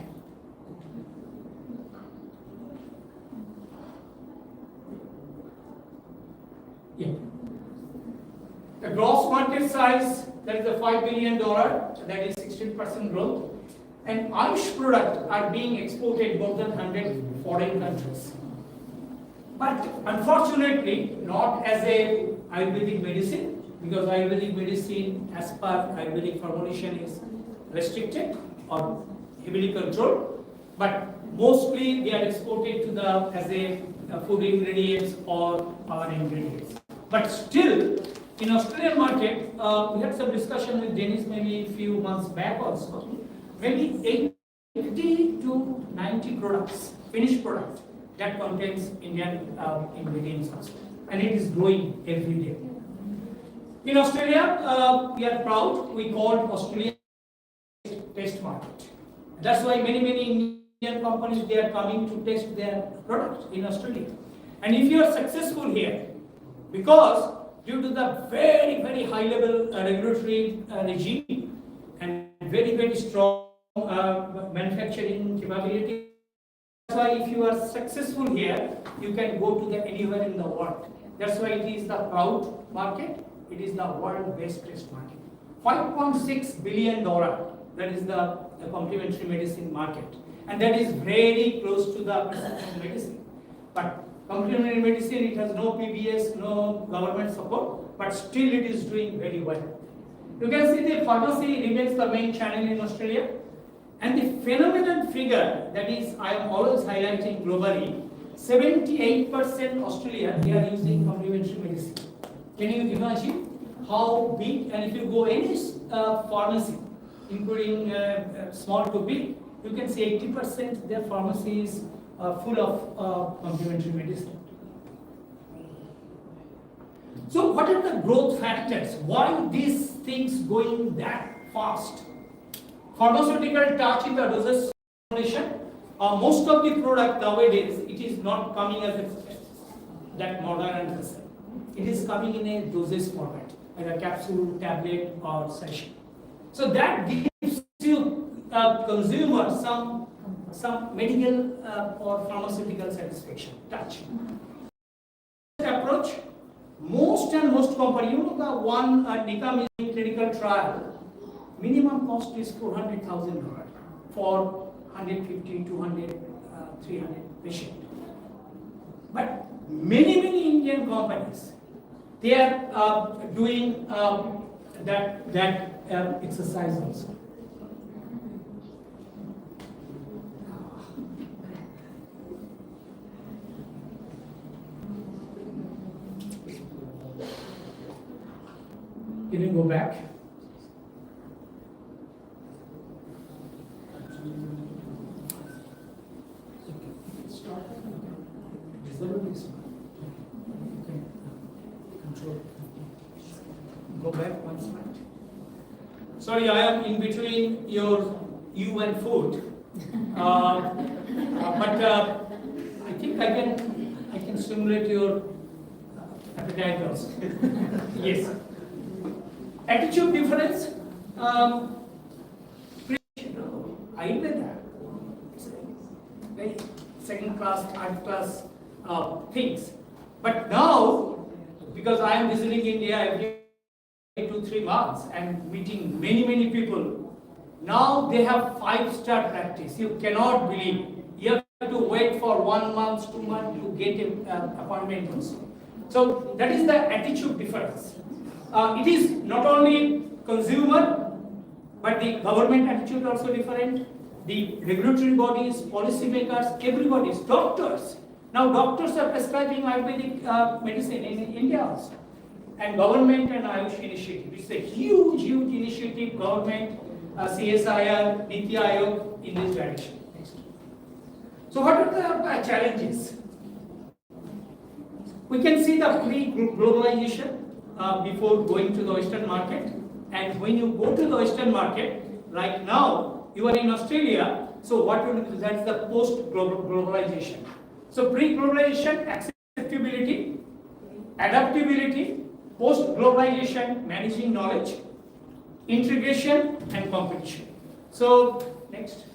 Yeah. The gross market size, that is the $5 billion, that is 16% growth. And Ayush products are being exported more than 100 foreign countries. But unfortunately, not as a Ayurvedic medicine, because Ayurvedic medicine, as per Ayurvedic formulation, is restricted or heavily controlled. But mostly they are exported to the as a food ingredients or power ingredients. But still, in Australian market, we had some discussion with Dennis maybe a few months back also. Maybe 80 to 90 products, finished products, that contains Indian ingredients also, and it is growing every day. In Australia, we are proud. We call Australia test market. That's why many Indian companies, they are coming to test their products in Australia. And if you are successful here, because due to the very high level regulatory regime and very strong manufacturing capability. That's why if you are successful here, you can go to the anywhere in the world. That's why it is the proud market. It is the world best test market. $5.6 billion. That is the complementary medicine market, and that is very close to the prescription medicine. But complementary medicine, it has no PBS, no government support, but still it is doing very well. You can see the pharmacy remains the main channel in Australia. And the phenomenal figure, that is, I am always highlighting globally, 78% Australia, they are using complementary medicine. Can you imagine how big? And if you go any pharmacy, including small to big, you can see 80% their pharmacy is full of complementary medicine. So what are the growth factors? Why these things going that fast? Pharmaceutical touch in the dosage formulation. Most of the product nowadays, it is not coming as that modern antihistamine. It is coming in a dosage format, like a capsule, tablet, or sachet. So that gives you consumer some medical or pharmaceutical satisfaction, touch. Approach, most company, you know, the one Nikam is in clinical trial, minimum cost is $400,000 for 150, 200, 300 patients. But many Indian companies, they are doing that exercise also. Can you go back? Okay. Control. Go back one slide. Sorry, I am in between you and food. But I think I can stimulate your appetite also. Yes. Attitude difference. Ayurveda. It's a very second class, third class things. But now, because I am visiting India every 2-3 months and meeting many people, now they have 5-star practice. You cannot believe. You have to wait for 1 month, 2 months to get an appointment also. So that is the attitude difference. It is not only consumer, but the government attitude also different. The regulatory bodies, policy makers, everybody, doctors. Now doctors are prescribing Ayurvedic medicine in India also. And government and Ayush initiative. It's a huge initiative, government, CSIR, Niti Aayog in this direction. Next. So what are the challenges? We can see the pre-globalization before going to the Western market. And when you go to the Western market, like now, you are in Australia, so what will be, that's the post-globalization. So pre-globalization, acceptability, adaptability, post-globalization, managing knowledge, integration and competition. So, next.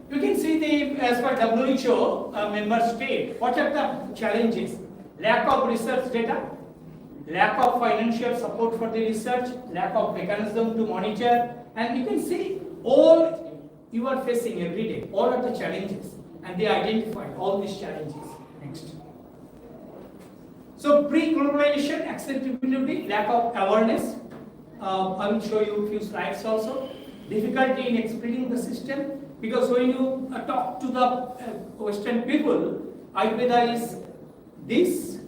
You can see the, as per WHO member state, what are the challenges? Lack of research data, lack of financial support for the research, lack of mechanism to monitor, and you can see all you are facing every day, all are the challenges, and they identified all these challenges. Next. So pre-globalization, acceptability, lack of awareness. I will show you a few slides also. Difficulty in explaining the system, because when you talk to the Western people, Ayurveda is this.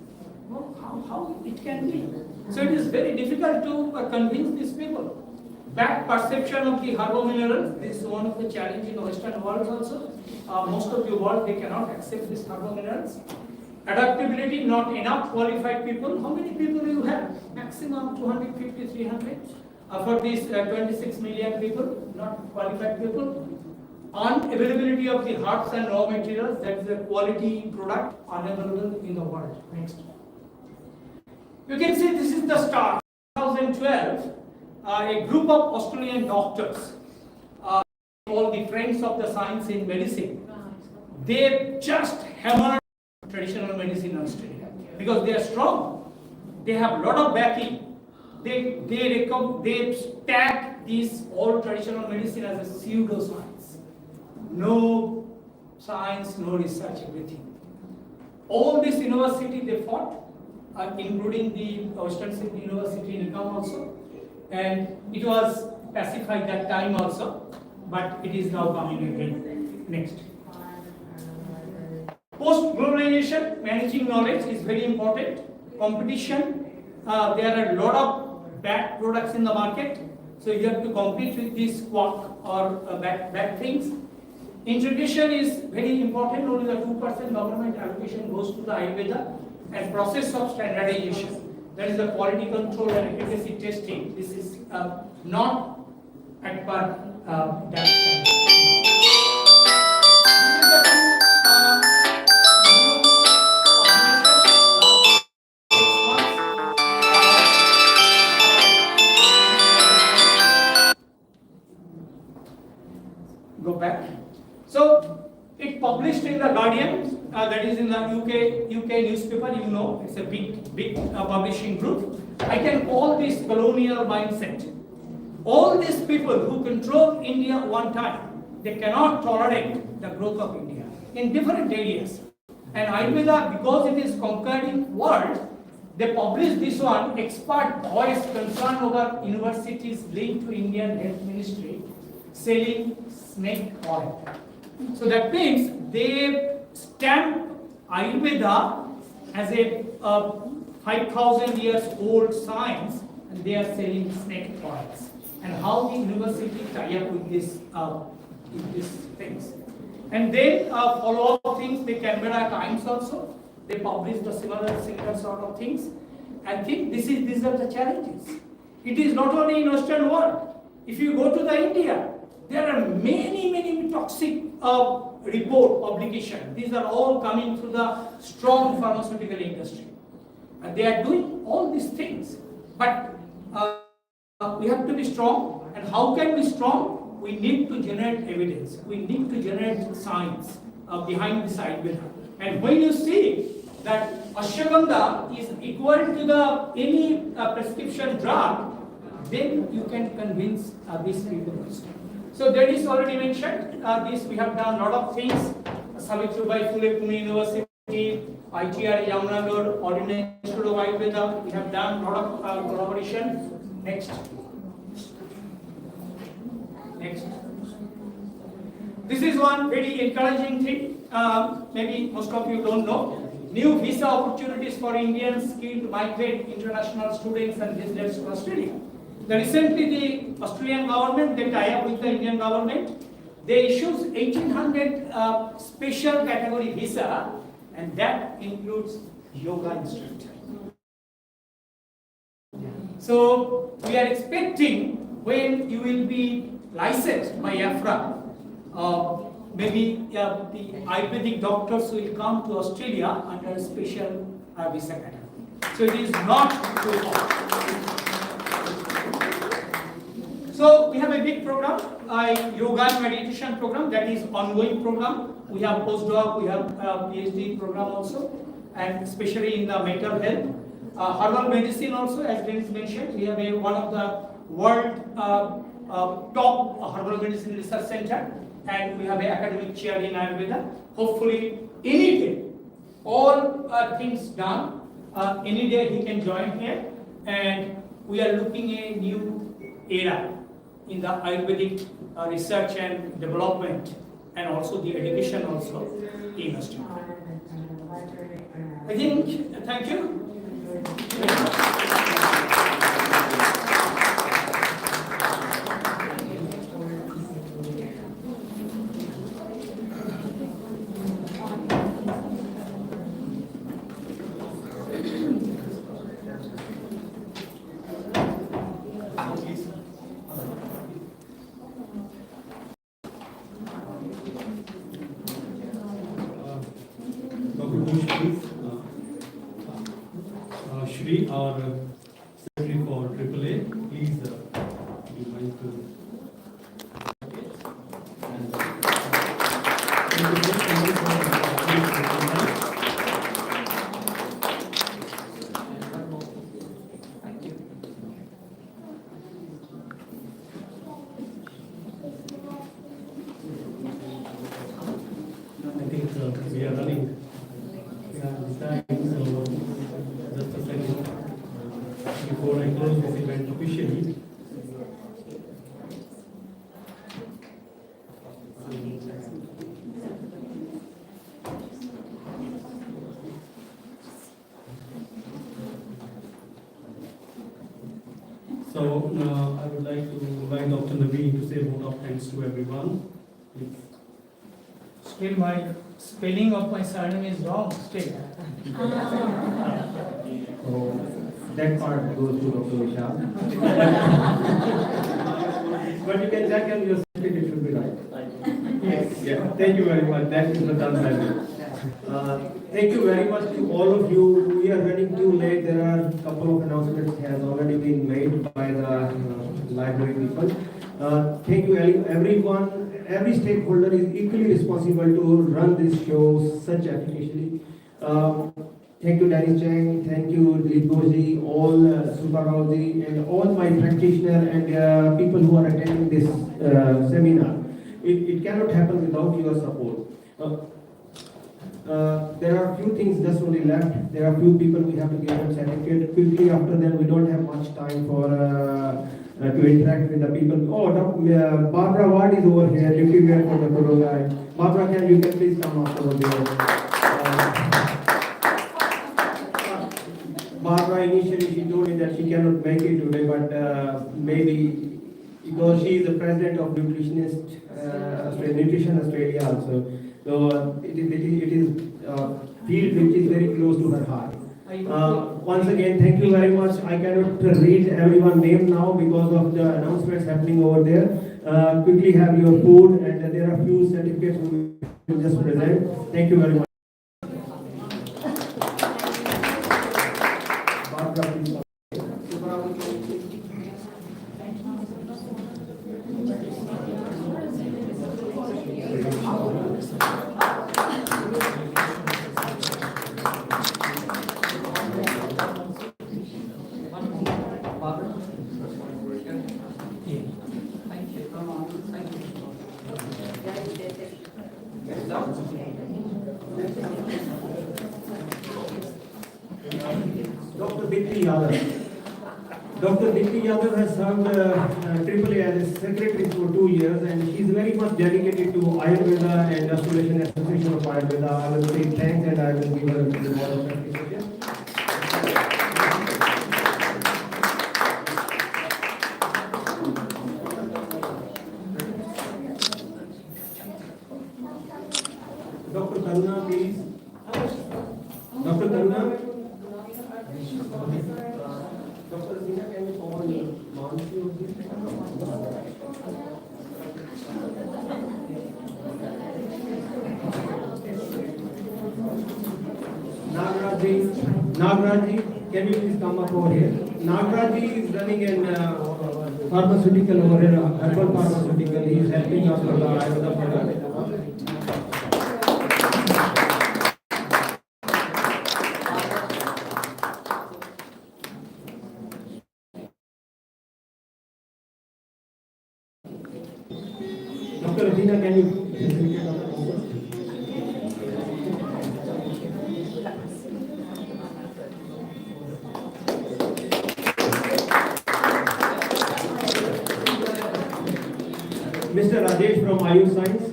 Well, how it can be? So it is very difficult to convince these people. Bad perception of the herbal minerals. This is one of the challenges in the Western world also. Most of the world, they cannot accept these herbal minerals. Adaptability, not enough qualified people. How many people you have? Maximum 250, 300 for these 26 million people, not qualified people. Unavailability of the herbs and raw materials, that is a quality product unavailable in the world. Next. You can see this is the start. 2012, a group of Australian doctors, all the friends of the science in medicine, they just hammered traditional medicine in Australia because they are strong. They have a lot of backing. They tag this all traditional medicine as a pseudoscience. No science, no research, everything. All this university they fought, including the Western Sydney University in Ecom also, and it was pacified that time also, but it is now coming again. Next. Post-globalization, managing knowledge is very important. Competition, there are a lot of bad products in the market, so you have to compete with these quack or bad things. Integration is very important. Only the 2% government allocation goes to the Ayurveda, and process of standardization. That is the quality control and efficacy testing. This is not at par that standard. Go back. So it published in the Guardian, that is in the UK newspaper. You know, it's a big publishing group. I can call this colonial mindset. All these people who control India one time, they cannot tolerate the growth of India in different areas. And Ayurveda, because it is conquering world, they publish this one, expert voice concern over universities linked to Indian Health Ministry selling snake oil. So that means they stamp Ayurveda as a 5,000 years old science, and they are selling snake oils. And how the university tie up with these things. And then follow-up things, the Canberra Times also, they publish the similar sort of things. I think these are the challenges. It is not only in Western world. If you go to the India, there are many toxic report publication. These are all coming through the strong pharmaceutical industry. And they are doing all these things. But we have to be strong. And how can we be strong? We need to generate evidence. We need to generate science behind this Ayurveda. And when you see that ashwagandha is equal to any prescription drug, then you can convince these people also. So that is already mentioned. This we have done a lot of things. Savitribai Phule Pune University, ITR Yamnagar, Ordinary Institute of Ayurveda. We have done a lot of collaboration. Next. This is one very encouraging thing. Maybe most of you don't know. New visa opportunities for Indian skilled migrant international students and visitors to Australia. Recently, the Australian government, they tie up with the Indian government. They issues 1,800 special category visa, and that includes yoga instructor. So we are expecting when you will be licensed by AFRA, maybe the Ayurvedic doctors will come to Australia under a special visa category. So it is not too far. So we have a big program, yoga and meditation program, that is ongoing program. We have postdoc, we have PhD program also, and especially in the mental health. Herbal medicine also, as Dennis mentioned, we have one of the world top herbal medicine research center, and we have an academic chair in Ayurveda. Hopefully, any day, all things done, any day he can join here, and we are looking at a new era in the Ayurvedic research and development, and also the education also in Australia. I think, thank you. Shri, our secretary for AAA, please be mind to. I think we are running. So just a second before I close this event officially. So I would like to invite Dr. Naveen to say a vote of thanks to everyone. Please. Still my spelling of my surname is wrong, still. That part goes to Dr. Vishal. But you can check and your certificate, it should be right. Yes. Yeah. Thank you very much. That is the done. Thank you very much to all of you. We are running too late. There are a couple of announcements has already been made by the library people. Thank you everyone. Every stakeholder is equally responsible to run this show such efficiently. Thank you Dennis Chang, thank you Dilip Goji, all Subarauji, and all my practitioners and people who are attending this seminar. It cannot happen without your support. There are few things just only left. There are few people we have to give them certificate quickly. After that, we don't have much time for to interact with the people. Oh, Barbara Ward is over here. Deputy Mayor for the Kuru guy. Barbara, you can please come up over there. Barbara initially she told me that she cannot make it today, but maybe because she is the president of Nutrition Australia also. So it is field which is very close to her heart. Once again, thank you very much. I cannot read everyone's name now because of the announcements happening over there. Quickly have your food, and there are few certificates we will just present. Thank you very much. Barbara, please. Dr. Dipti Yadav. Dr. Dipti Yadav has served AAA as a secretary for 2 years, and she is very much dedicated to Ayurveda and Australian Association of Ayurveda. I will say thanks, and I will give her the word of appreciation. Dr. Karuna, please. Dr. Karuna. Dr. Zina, can you call Mansi over here? Nagaraj, can you please come up over here? Nagaraj is running an pharmaceutical over here, herbal pharmaceutical. He is helping us for the Ayurveda product. Dr. Adina, can you Mr. Rajesh from Ayush Science.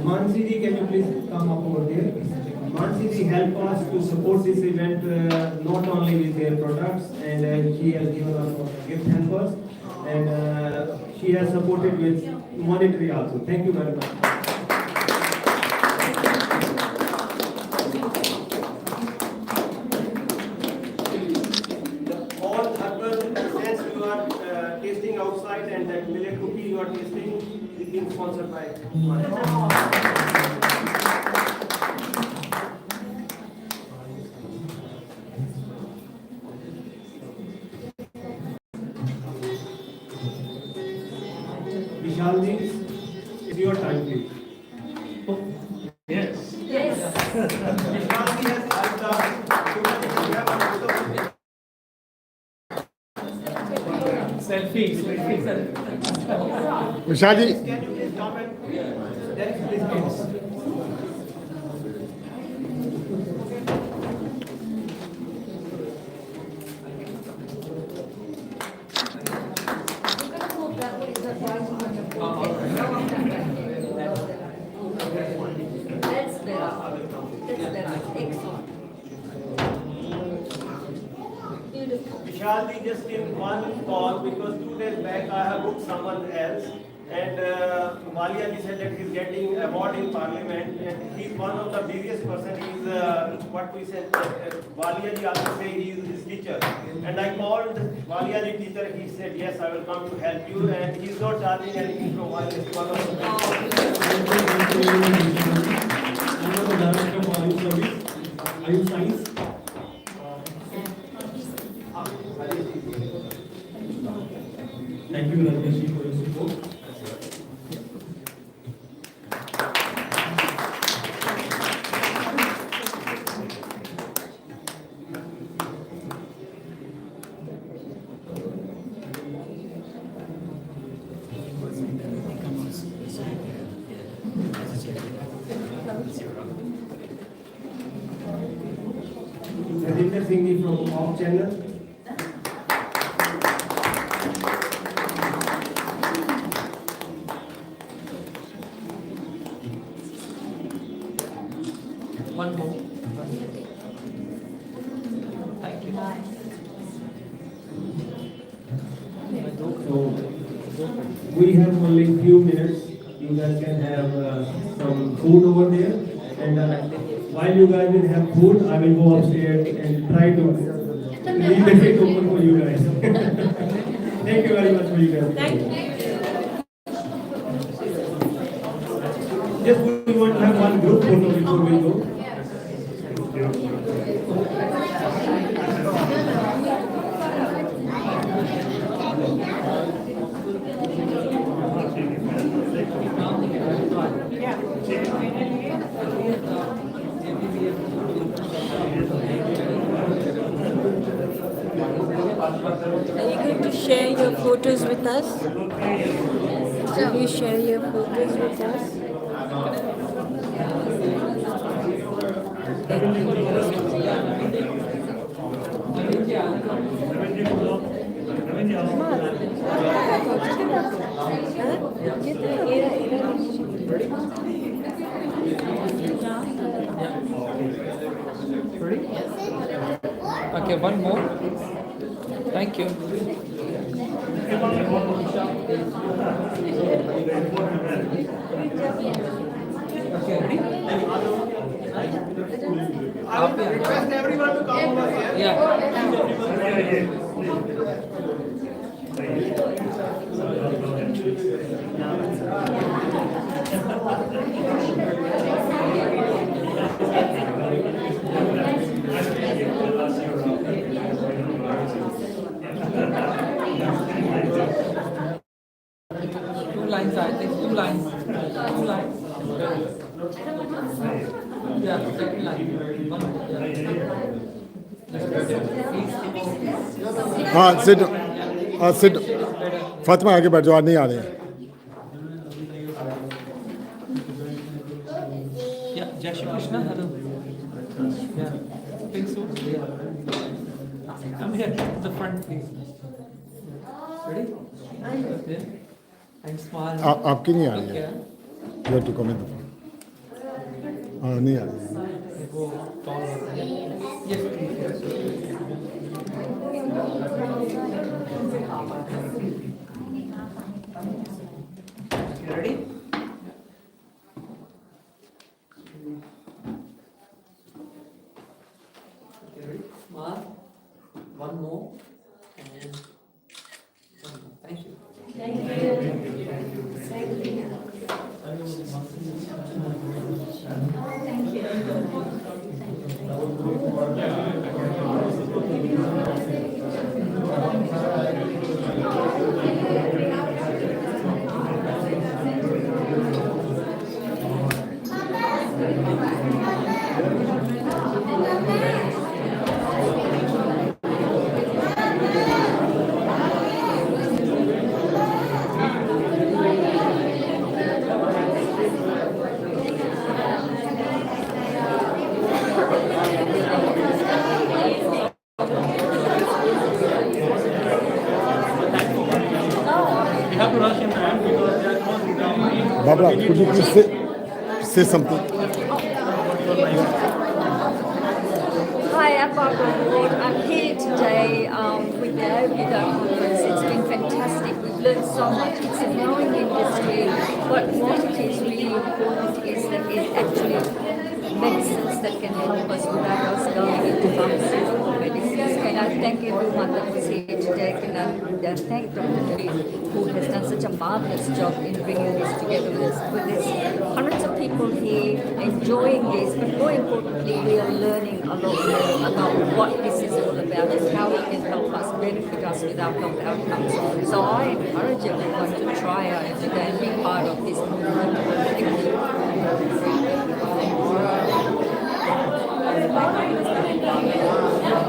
Mansi ji, can you please come up over there? Mansi ji help us to support this event not only with their products, and she has given us gift hampers, and she has supported with monetary also. Thank you very much. All herbal essence you are tasting outside, and that millet cookie you are tasting is being sponsored by Vishal ji, it's your time, please. Yes. Vishal ji has helped us. Selfie. Vishal Can you please come and then please come. Vishal ji, just in one call, because 2 days back I have booked someone else, and Walia ji said that he's getting award in Parliament, and he's one of the busiest person. He's what we said. Walia ji also say he is his teacher, and I called Walia ji teacher. He said yes, I will come to help you, and he's not charging anything from Walia. He's one of the director of Ayush Service, Ayush Science. Thank you, Rajesh ji, for your support. Rajinder Singh ji from Off Channel. One more. Thank you. So we have only few minutes. You guys can have some food over there, and while you guys will have food, I will go upstairs and try to leave the gate open for you guys. Thank you very much for you guys. Thank you. Just we want to have one group photo before we go. Are you going to share your photos with us? Will you share your photos with us? Ready? Okay, one more. Thank you. Okay, ready? I request everyone to come over here. Yeah. Two lines, I think. Two lines. Two lines. Yeah, second line. हाँ seat हाँ seat Fatima आगे बैठ जाओ आज नहीं आ रहे हैं Yeah, Jai Shri Krishna. Hello. Yeah. Pink suit. Yeah. Come here to the front, please. Ready? Yeah. And smile. आपकी नहीं आ रही है Okay. You have to come in the हाँ नहीं आ रही है Go tall. Yes, please. You ready? Okay, ready? Smile. One more. And one more. Thank you. Barbara, could you please say something? Hi, I'm Barbara Ward. I'm here today with the Ayurveda conference. It's been fantastic. We've learned so much. It's a growing industry, but what is really important is that it actually medicines that can help us without us going into pharmaceutical medicines. And I thank everyone that was here today. And I thank Dr. Devi, who has done such a marvelous job in bringing this together with us. There's hundreds of people here enjoying this, but more importantly, we are learning a lot more about what this is all about and how it can help us, benefit us with our health outcomes. So I encourage everyone to try Ayurveda and be part of this movement. Thank you.